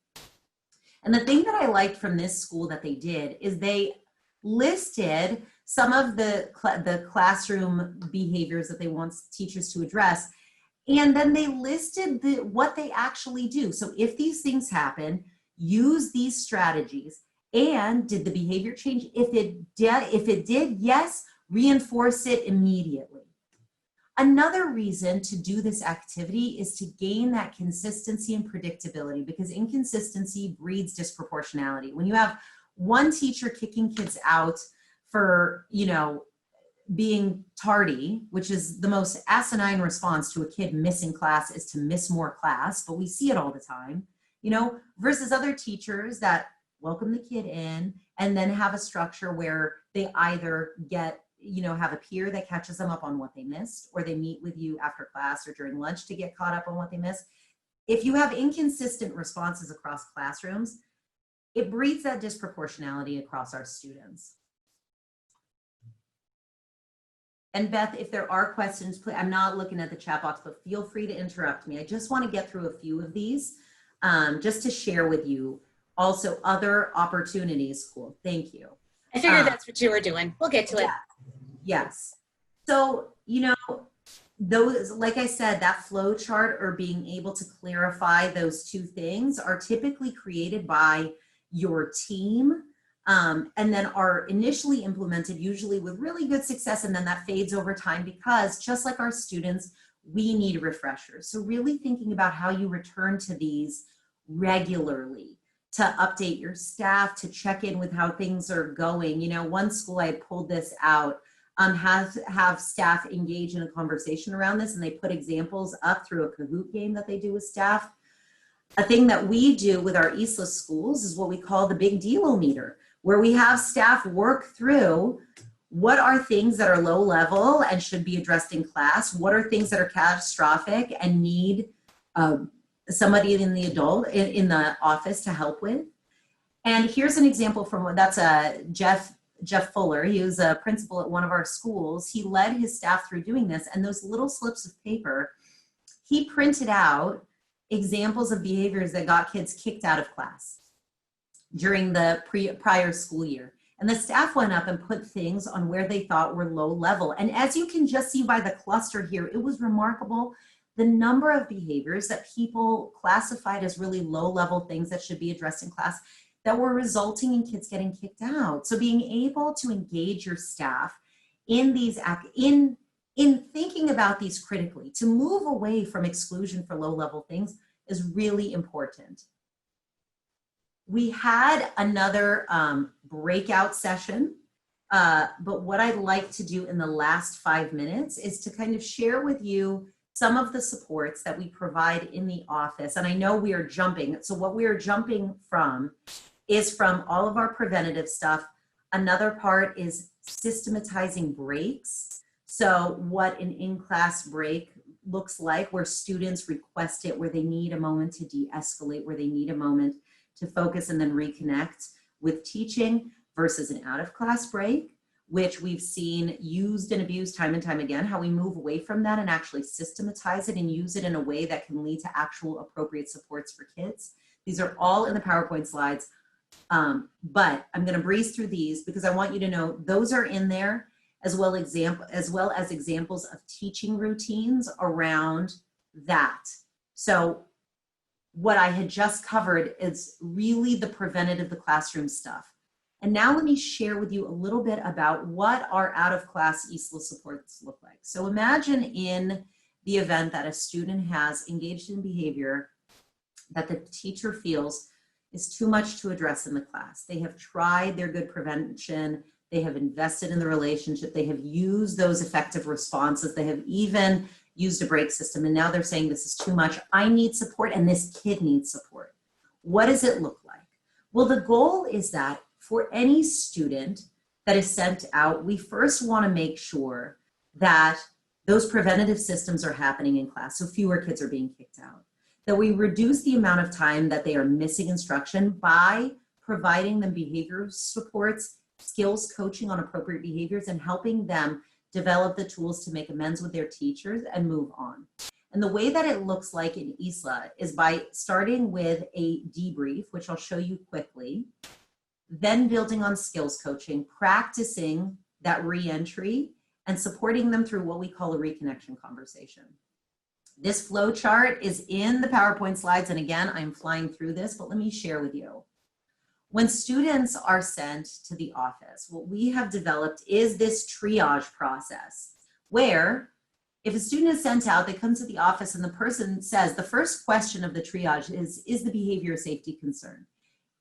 And the thing that I liked from this school that they did is they listed some of the classroom behaviors that they want teachers to address. And then they listed what they actually do. So if these things happen, use these strategies. And did the behavior change? If it did, yes, reinforce it immediately. Another reason to do this activity is to gain that consistency and predictability, because inconsistency breeds disproportionality. When you have one teacher kicking kids out for, being tardy, which is the most asinine response to a kid missing class is to miss more class, but we see it all the time, versus other teachers that welcome the kid in and then have a structure where they either get have a peer that catches them up on what they missed, or they meet with you after class or during lunch to get caught up on what they missed. If you have inconsistent responses across classrooms, it breeds that disproportionality across our students. And Beth, if there are questions, please, I'm not looking at the chat box, but feel free to interrupt me. I just want to get through a few of these just to share with you also other opportunities. Cool, thank you. I figured that's what you were doing. We'll get to it. Yes. So, those, like I said, that flow chart or being able to clarify those two things are typically created by your team and then are initially implemented usually with really good success, and then that fades over time because just like our students, we need refreshers. So really thinking about how you return to these regularly, to update your staff, to check in with how things are going. One school I pulled this out, have staff engage in a conversation around this, and they put examples up through a Kahoot game that they do with staff. A thing that we do with our ISLA schools is what we call the big deal-o-meter, where we have staff work through what are things that are low level and should be addressed in class, what are things that are catastrophic and need somebody in the office to help with. And here's an example from that's Jeff Fuller. He was a principal at one of our schools. He led his staff through doing this, and those little slips of paper, he printed out examples of behaviors that got kids kicked out of class. during the prior school year. And the staff went up and put things on where they thought were low level. And as you can just see by the cluster here, it was remarkable the number of behaviors that people classified as really low level things that should be addressed in class that were resulting in kids getting kicked out. So being able to engage your staff in these, in thinking about these critically, to move away from exclusion for low level things is really important. We had another breakout session, but what I'd like to do in the last 5 minutes is to kind of share with you some of the supports that we provide in the office. And I know we are jumping, so what we are jumping from is from all of our preventative stuff. Another part is systematizing breaks. So what an in-class break looks like, where students request it, where they need a moment to de-escalate, where they need a moment to focus and then reconnect with teaching, versus an out-of-class break, which we've seen used and abused time and time again, how we move away from that and actually systematize it and use it in a way that can lead to actual appropriate supports for kids. These are all in the PowerPoint slides, but I'm gonna breeze through these because I want you to know those are in there, as well as examples of teaching routines around that. So what I had just covered is really the preventative, the classroom stuff. And now let me share with you a little bit about what our out-of-class ISLA supports look like. So imagine in the event that a student has engaged in behavior that the teacher feels is too much to address in the class. They have tried their good prevention, they have invested in the relationship, they have used those effective responses, they have even used a break system, and now they're saying this is too much, I need support, and this kid needs support. What does it look like? Well, the goal is that for any student that is sent out, we first want to make sure that those preventative systems are happening in class, so fewer kids are being kicked out. That we reduce the amount of time that they are missing instruction by providing them behavior supports, skills coaching on appropriate behaviors, and helping them develop the tools to make amends with their teachers and move on. And the way that it looks like in ISLA is by starting with a debrief, which I'll show you quickly, then building on skills coaching, practicing that re-entry, and supporting them through what we call a reconnection conversation. This flow chart is in the PowerPoint slides, and again, I'm flying through this, but let me share with you. When students are sent to the office, what we have developed is this triage process, where if a student is sent out, they come to the office and the person says, the first question of the triage is the behavior a safety concern?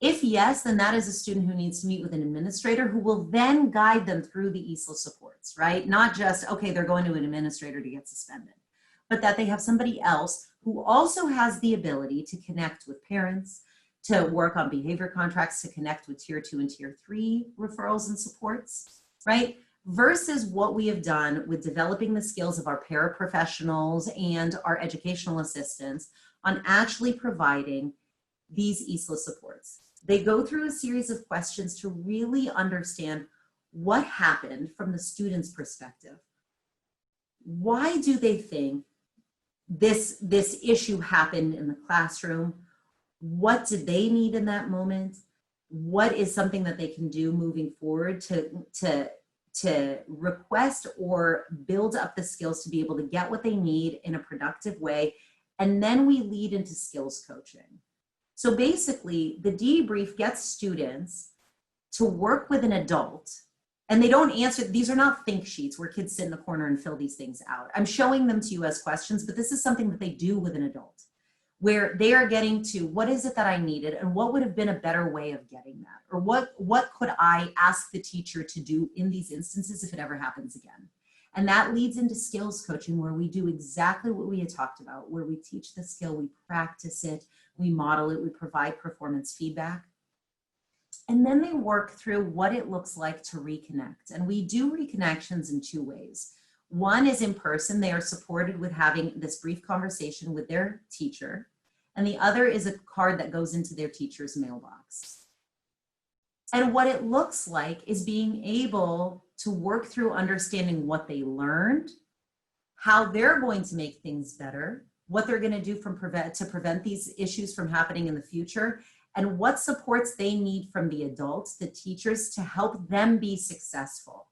If yes, then that is a student who needs to meet with an administrator who will then guide them through the ISLA supports, right? Not just, okay, they're going to an administrator to get suspended, but that they have somebody else who also has the ability to connect with parents, to work on behavior contracts, to connect with tier 2 and tier 3 referrals and supports, right? Versus what we have done with developing the skills of our paraprofessionals and our educational assistants on actually providing these ISLA supports. They go through a series of questions to really understand what happened from the student's perspective. Why do they think this issue happened in the classroom? What did they need in that moment? What is something that they can do moving forward to request or build up the skills to be able to get what they need in a productive way? And then we lead into skills coaching. So basically, the debrief gets students to work with an adult, and they don't answer, these are not think sheets where kids sit in the corner and fill these things out. I'm showing them to you as questions, but this is something that they do with an adult, where they are getting to what is it that I needed and what would have been a better way of getting that? Or what could I ask the teacher to do in these instances if it ever happens again? And that leads into skills coaching, where we do exactly what we had talked about, where we teach the skill, we practice it, we model it, we provide performance feedback. And then they work through what it looks like to reconnect. And we do reconnections in 2 ways. One is in person. They are supported with having this brief conversation with their teacher. And the other is a card that goes into their teacher's mailbox. And what it looks like is being able to work through understanding what they learned, how they're going to make things better, what they're going to do to prevent these issues from happening in the future, and what supports they need from the adults, the teachers, to help them be successful.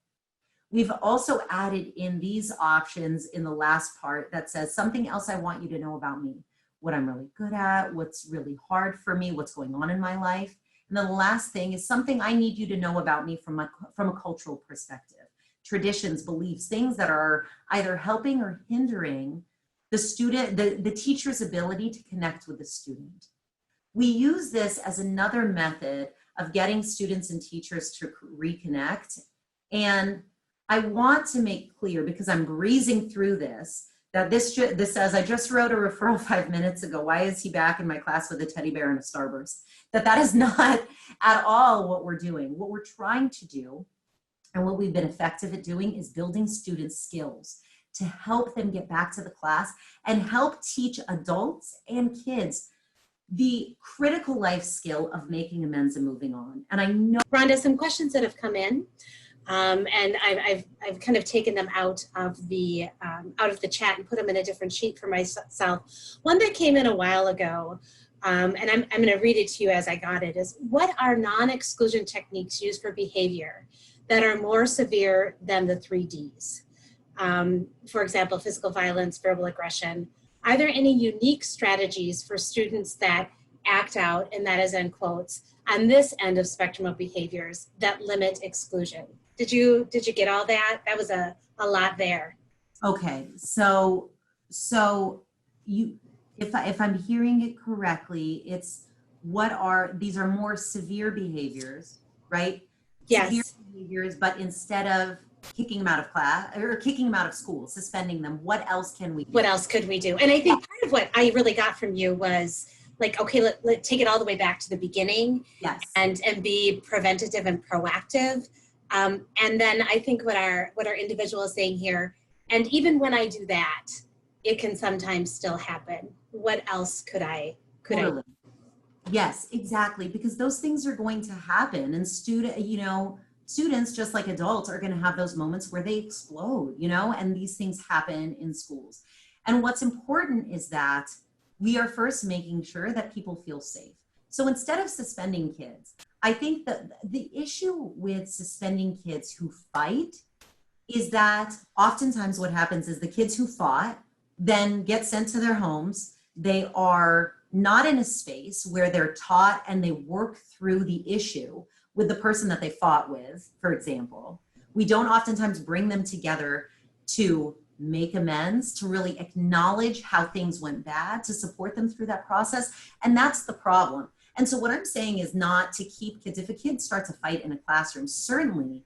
We've also added in these options in the last part that says something else I want you to know about me, what I'm really good at, what's really hard for me, what's going on in my life. And then the last thing is something I need you to know about me from a cultural perspective, traditions, beliefs, things that are either helping or hindering the student, the teacher's ability to connect with the student. We use this as another method of getting students and teachers to reconnect. And I want to make clear, because I'm breezing through this, that this says, I just wrote a referral 5 minutes ago. Why is he back in my class with a teddy bear and a Starburst? That is not at all what we're doing. What we're trying to do, and what we've been effective at doing, is building students' skills to help them get back to the class and help teach adults and kids the critical life skill of making amends and moving on. And I know, Rhonda, some questions that have come in. And I've kind of taken them out of the chat and put them in a different sheet for myself. One that came in a while ago, and I'm going to read it to you as I got it, is what are non-exclusion techniques used for behavior that are more severe than the 3 Ds? For example, physical violence, verbal aggression. Are there any unique strategies for students that act out, and that is in quotes, on this end of spectrum of behaviors that limit exclusion? Did you get all that? That was a lot there. Okay, so you, if I'm hearing it correctly, it's these are more severe behaviors, right? Yes. Severe behaviors, but instead of kicking them out of class or kicking them out of school, suspending them, what else can we do? What else could we do? And I think part of what I really got from you was like, okay, let's take it all the way back to the beginning. Yes. And be preventative and proactive. And then I think what our individual is saying here, and even when I do that, it can sometimes still happen. What else could I? Yes, exactly. Because those things are going to happen, and students, just like adults, are going to have those moments where they explode, and these things happen in schools. And what's important is that we are first making sure that people feel safe. So instead of suspending kids, I think that the issue with suspending kids who fight is that oftentimes what happens is the kids who fought then get sent to their homes. They are not in a space where they're taught and they work through the issue with the person that they fought with, for example. We don't oftentimes bring them together to make amends, to really acknowledge how things went bad, to support them through that process. And that's the problem. And so what I'm saying is not to keep kids. If a kid starts a fight in a classroom, certainly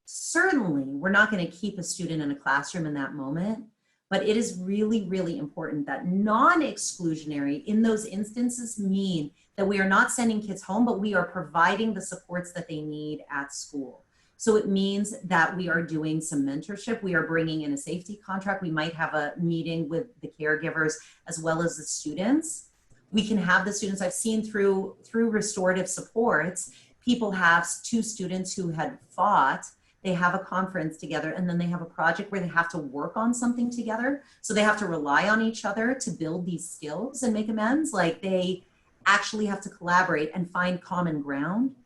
we're not going to keep a student in a classroom in that moment. But it is really, really important that non-exclusionary in those instances mean that we are not sending kids home, but we are providing the supports that they need at school. So it means that we are doing some mentorship. We are bringing in a safety contract. We might have a meeting with the caregivers as well as the students. We can have the students, I've seen through restorative supports, people have 2 students who had fought, they have a conference together, and then they have a project where they have to work on something together. So they have to rely on each other to build these skills and make amends. Like, they actually have to collaborate and find common ground.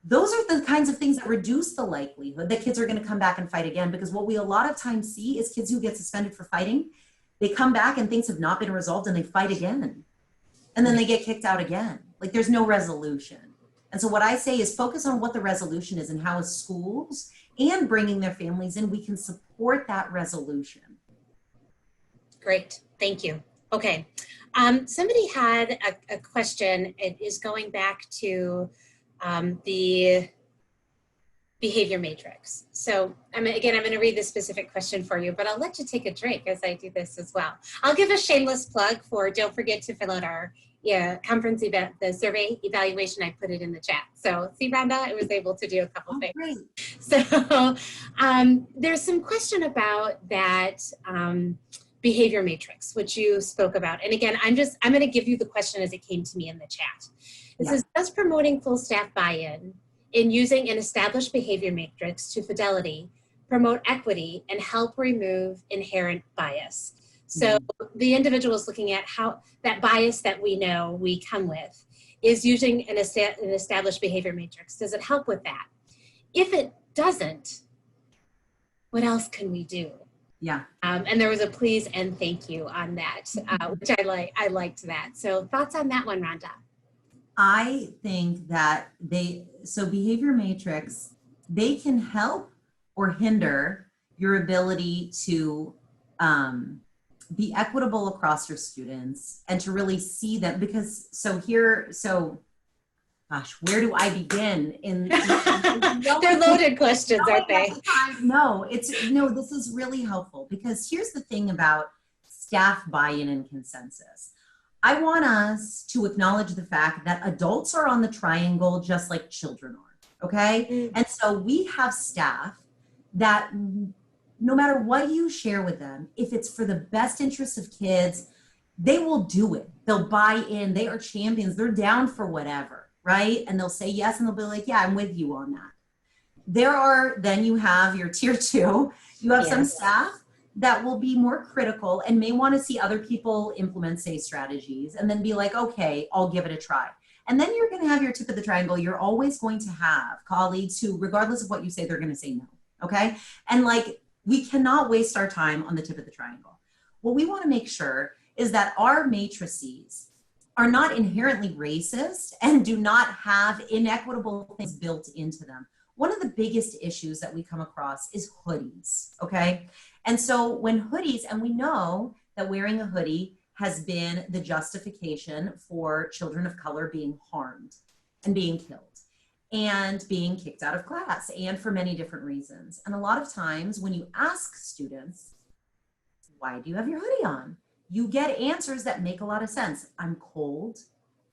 Those are the kinds of things that reduce the likelihood that kids are going to come back and fight again, because what we a lot of times see is kids who get suspended for fighting, they come back and things have not been resolved and they fight again. And then they get kicked out again. Like, there's no resolution. And so what I say is focus on what the resolution is, and how as schools and bringing their families in, we can support that resolution. Great, thank you. Okay, somebody had a question. It is going back to the behavior matrix. So I'm going to read this specific question for you, but I'll let you take a drink as I do this as well. I'll give a shameless plug for, don't forget to fill out our conference event, the survey evaluation. I put it in the chat. So see, Rhonda, I was able to do a couple things. Great. So there's some question about that behavior matrix, which you spoke about. And again, I'm going to give you the question as it came to me in the chat. It says, does promoting full staff buy-in in using an established behavior matrix to fidelity promote equity and help remove inherent bias? So the individual is looking at how that bias that we know we come with is using an established behavior matrix. Does it help with that? If it doesn't, what else can we do? Yeah. And there was a please and thank you on that, which I liked that. So thoughts on that one, Rhonda? I think that behavior matrix, they can help or hinder your ability to be equitable across your students and to really see them, because gosh, where do I begin in they're loaded questions, aren't they? No, this is really helpful, because here's the thing about staff buy-in and consensus. I want us to acknowledge the fact that adults are on the triangle just like children are, okay? Mm-hmm. And so we have staff that no matter what you share with them, if it's for the best interest of kids, they will do it. They'll buy in. They are champions. They're down for whatever, right? And they'll say yes, and they'll be like, yeah, I'm with you on that. Then you have your tier 2. You have some staff that will be more critical and may want to see other people implement safe strategies and then be like, okay, I'll give it a try. And then you're going to have your tip of the triangle. You're always going to have colleagues who, regardless of what you say, they're going to say no, okay? And we cannot waste our time on the tip of the triangle. What we want to make sure is that our matrices are not inherently racist and do not have inequitable things built into them. One of the biggest issues that we come across is hoodies, okay? And so when hoodies, and we know that wearing a hoodie has been the justification for children of color being harmed and being killed and being kicked out of class, and for many different reasons. And a lot of times when you ask students, why do you have your hoodie on? You get answers that make a lot of sense. I'm cold,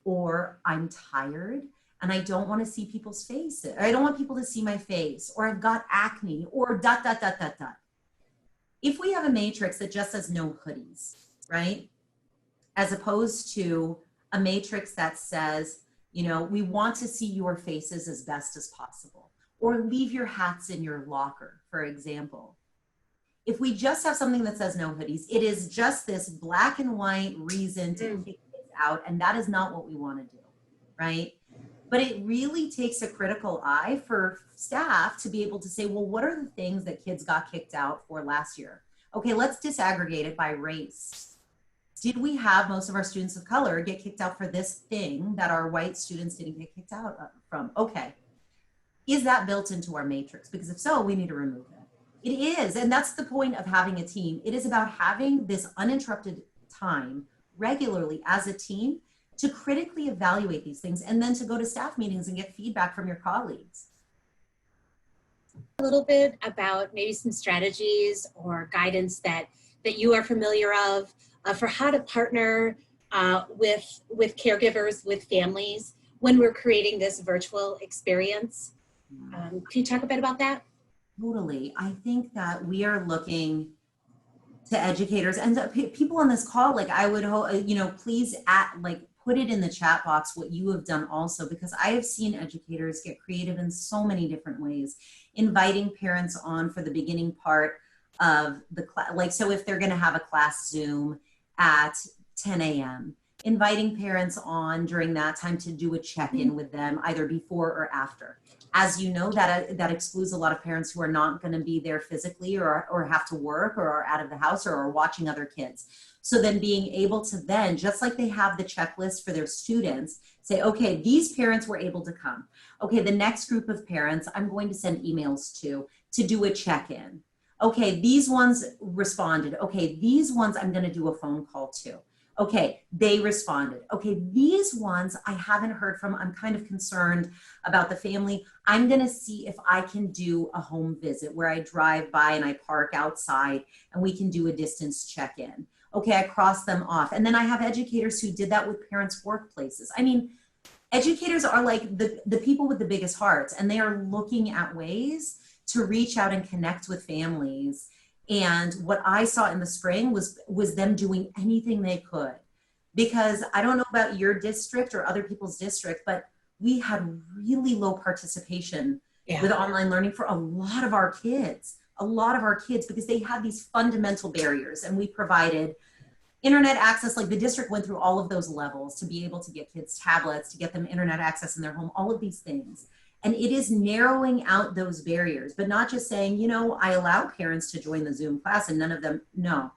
or I'm tired, and I don't want to see people's faces. I don't want people to see my face, or I've got acne, or ... If we have a matrix that just says no hoodies, right? As opposed to a matrix that says, we want to see your faces as best as possible, or leave your hats in your locker, for example. If we just have something that says no hoodies, it is just this black and white reason to kick kids out, and that is not what we want to do, right? But it really takes a critical eye for staff to be able to say, well, what are the things that kids got kicked out for last year? Okay, let's disaggregate it by race. Did we have most of our students of color get kicked out for this thing that our white students didn't get kicked out from? Okay, is that built into our matrix? Because if so, we need to remove it. It is, and that's the point of having a team. It is about having this uninterrupted time regularly as a team to critically evaluate these things, and then to go to staff meetings and get feedback from your colleagues. A little bit about maybe some strategies or guidance that you are familiar of for how to partner with caregivers, with families, when we're creating this virtual experience. Can you talk a bit about that? Totally. I think that we are looking to educators and people on this call. I would hope, please put it in the chat box what you have done also, because I have seen educators get creative in so many different ways, inviting parents on for the beginning part of the class. So if they're going to have a class Zoom at 10 a.m., inviting parents on during that time to do a check-in with them, either before or after. As you know, that excludes a lot of parents who are not going to be there physically, or have to work, or are out of the house, or are watching other kids. So then being able to then, just like they have the checklist for their students, say, okay, these parents were able to come. Okay, the next group of parents I'm going to send emails to do a check-in. Okay, these ones responded. Okay, these ones I'm going to do a phone call to. Okay, they responded. Okay, these ones I haven't heard from. I'm kind of concerned about the family. I'm going to see if I can do a home visit where I drive by and I park outside and we can do a distance check-in. Okay, I cross them off. And then I have educators who did that with parents' workplaces. I mean, educators are like the people with the biggest hearts, and they are looking at ways to reach out and connect with families. And what I saw in the spring was them doing anything they could, because I don't know about your district or other people's district, but we had really low participation with online learning for a lot of our kids, because they had these fundamental barriers, and we provided internet access, like the district went through all of those levels to be able to get kids tablets, to get them internet access in their home, all of these things. And it is narrowing out those barriers, but not just saying, you know, I allow parents to join the Zoom class and none of them, no.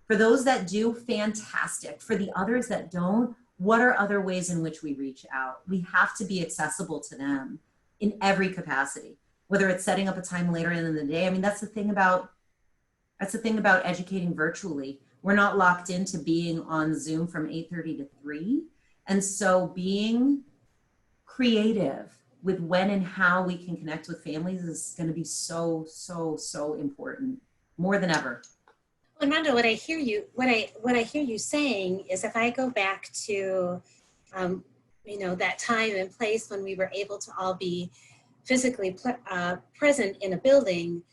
For those that do, fantastic. For the others that don't, what are other ways in which we reach out? We have to be accessible to them in every capacity, whether it's setting up a time later in the day. I mean, that's the thing about educating virtually. We're not locked into being on Zoom from 8:30 to 3. And so being creative with when and how we can connect with families is going to be so, so, so important, more than ever. Well, Rhonda, what I hear you saying is, if I go back to, you know, that time and place when we were able to all be physically present in a building,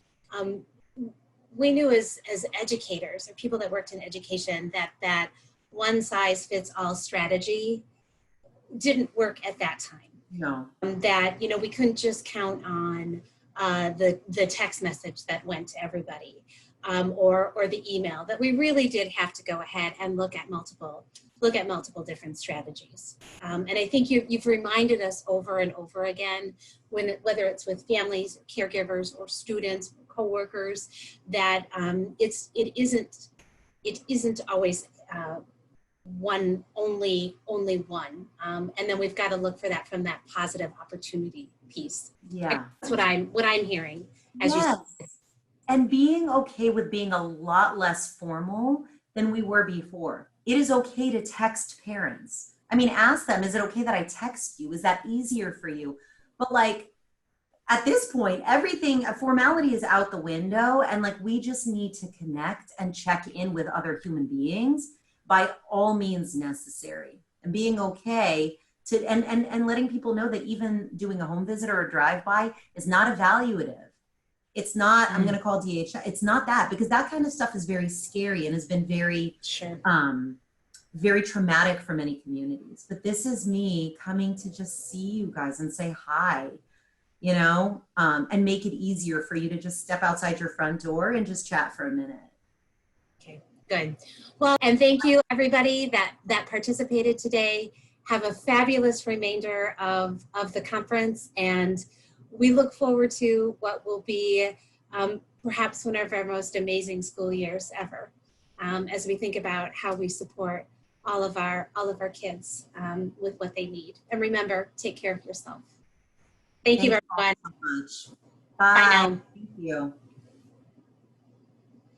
we knew as educators or people that worked in education that one size fits all strategy didn't work at that time. No. That, you know, we couldn't just count on the text message that went to everybody, or the email. That we really did have to go ahead and look at multiple different strategies. And I think you've reminded us over and over again, whether it's with families, caregivers, or students, or coworkers, that it isn't always only one. And then we've got to look for that from that positive opportunity piece. Yeah. That's what I'm hearing as you said. And being okay with being a lot less formal than we were before. It is okay to text parents. I mean, ask them, is it okay that I text you? Is that easier for you? But like, at this point, everything, formality is out the window, and like, we just need to connect and check in with other human beings by all means necessary, and being okay to, and letting people know that even doing a home visit or a drive-by is not evaluative. It's not, I'm going to call DHS. It's not that, because that kind of stuff is very scary and has been very, very traumatic for many communities. But this is me coming to just see you guys and say hi, you know, and make it easier for you to just step outside your front door and just chat for a minute. Okay, good. Well, and thank you everybody that participated today. Have a fabulous remainder of the conference, and we look forward to what will be perhaps one of our most amazing school years ever, as we think about how we support all of our kids with what they need. And remember, take care of yourself. Thank you, everyone. So much. Bye Bye now. Thank you.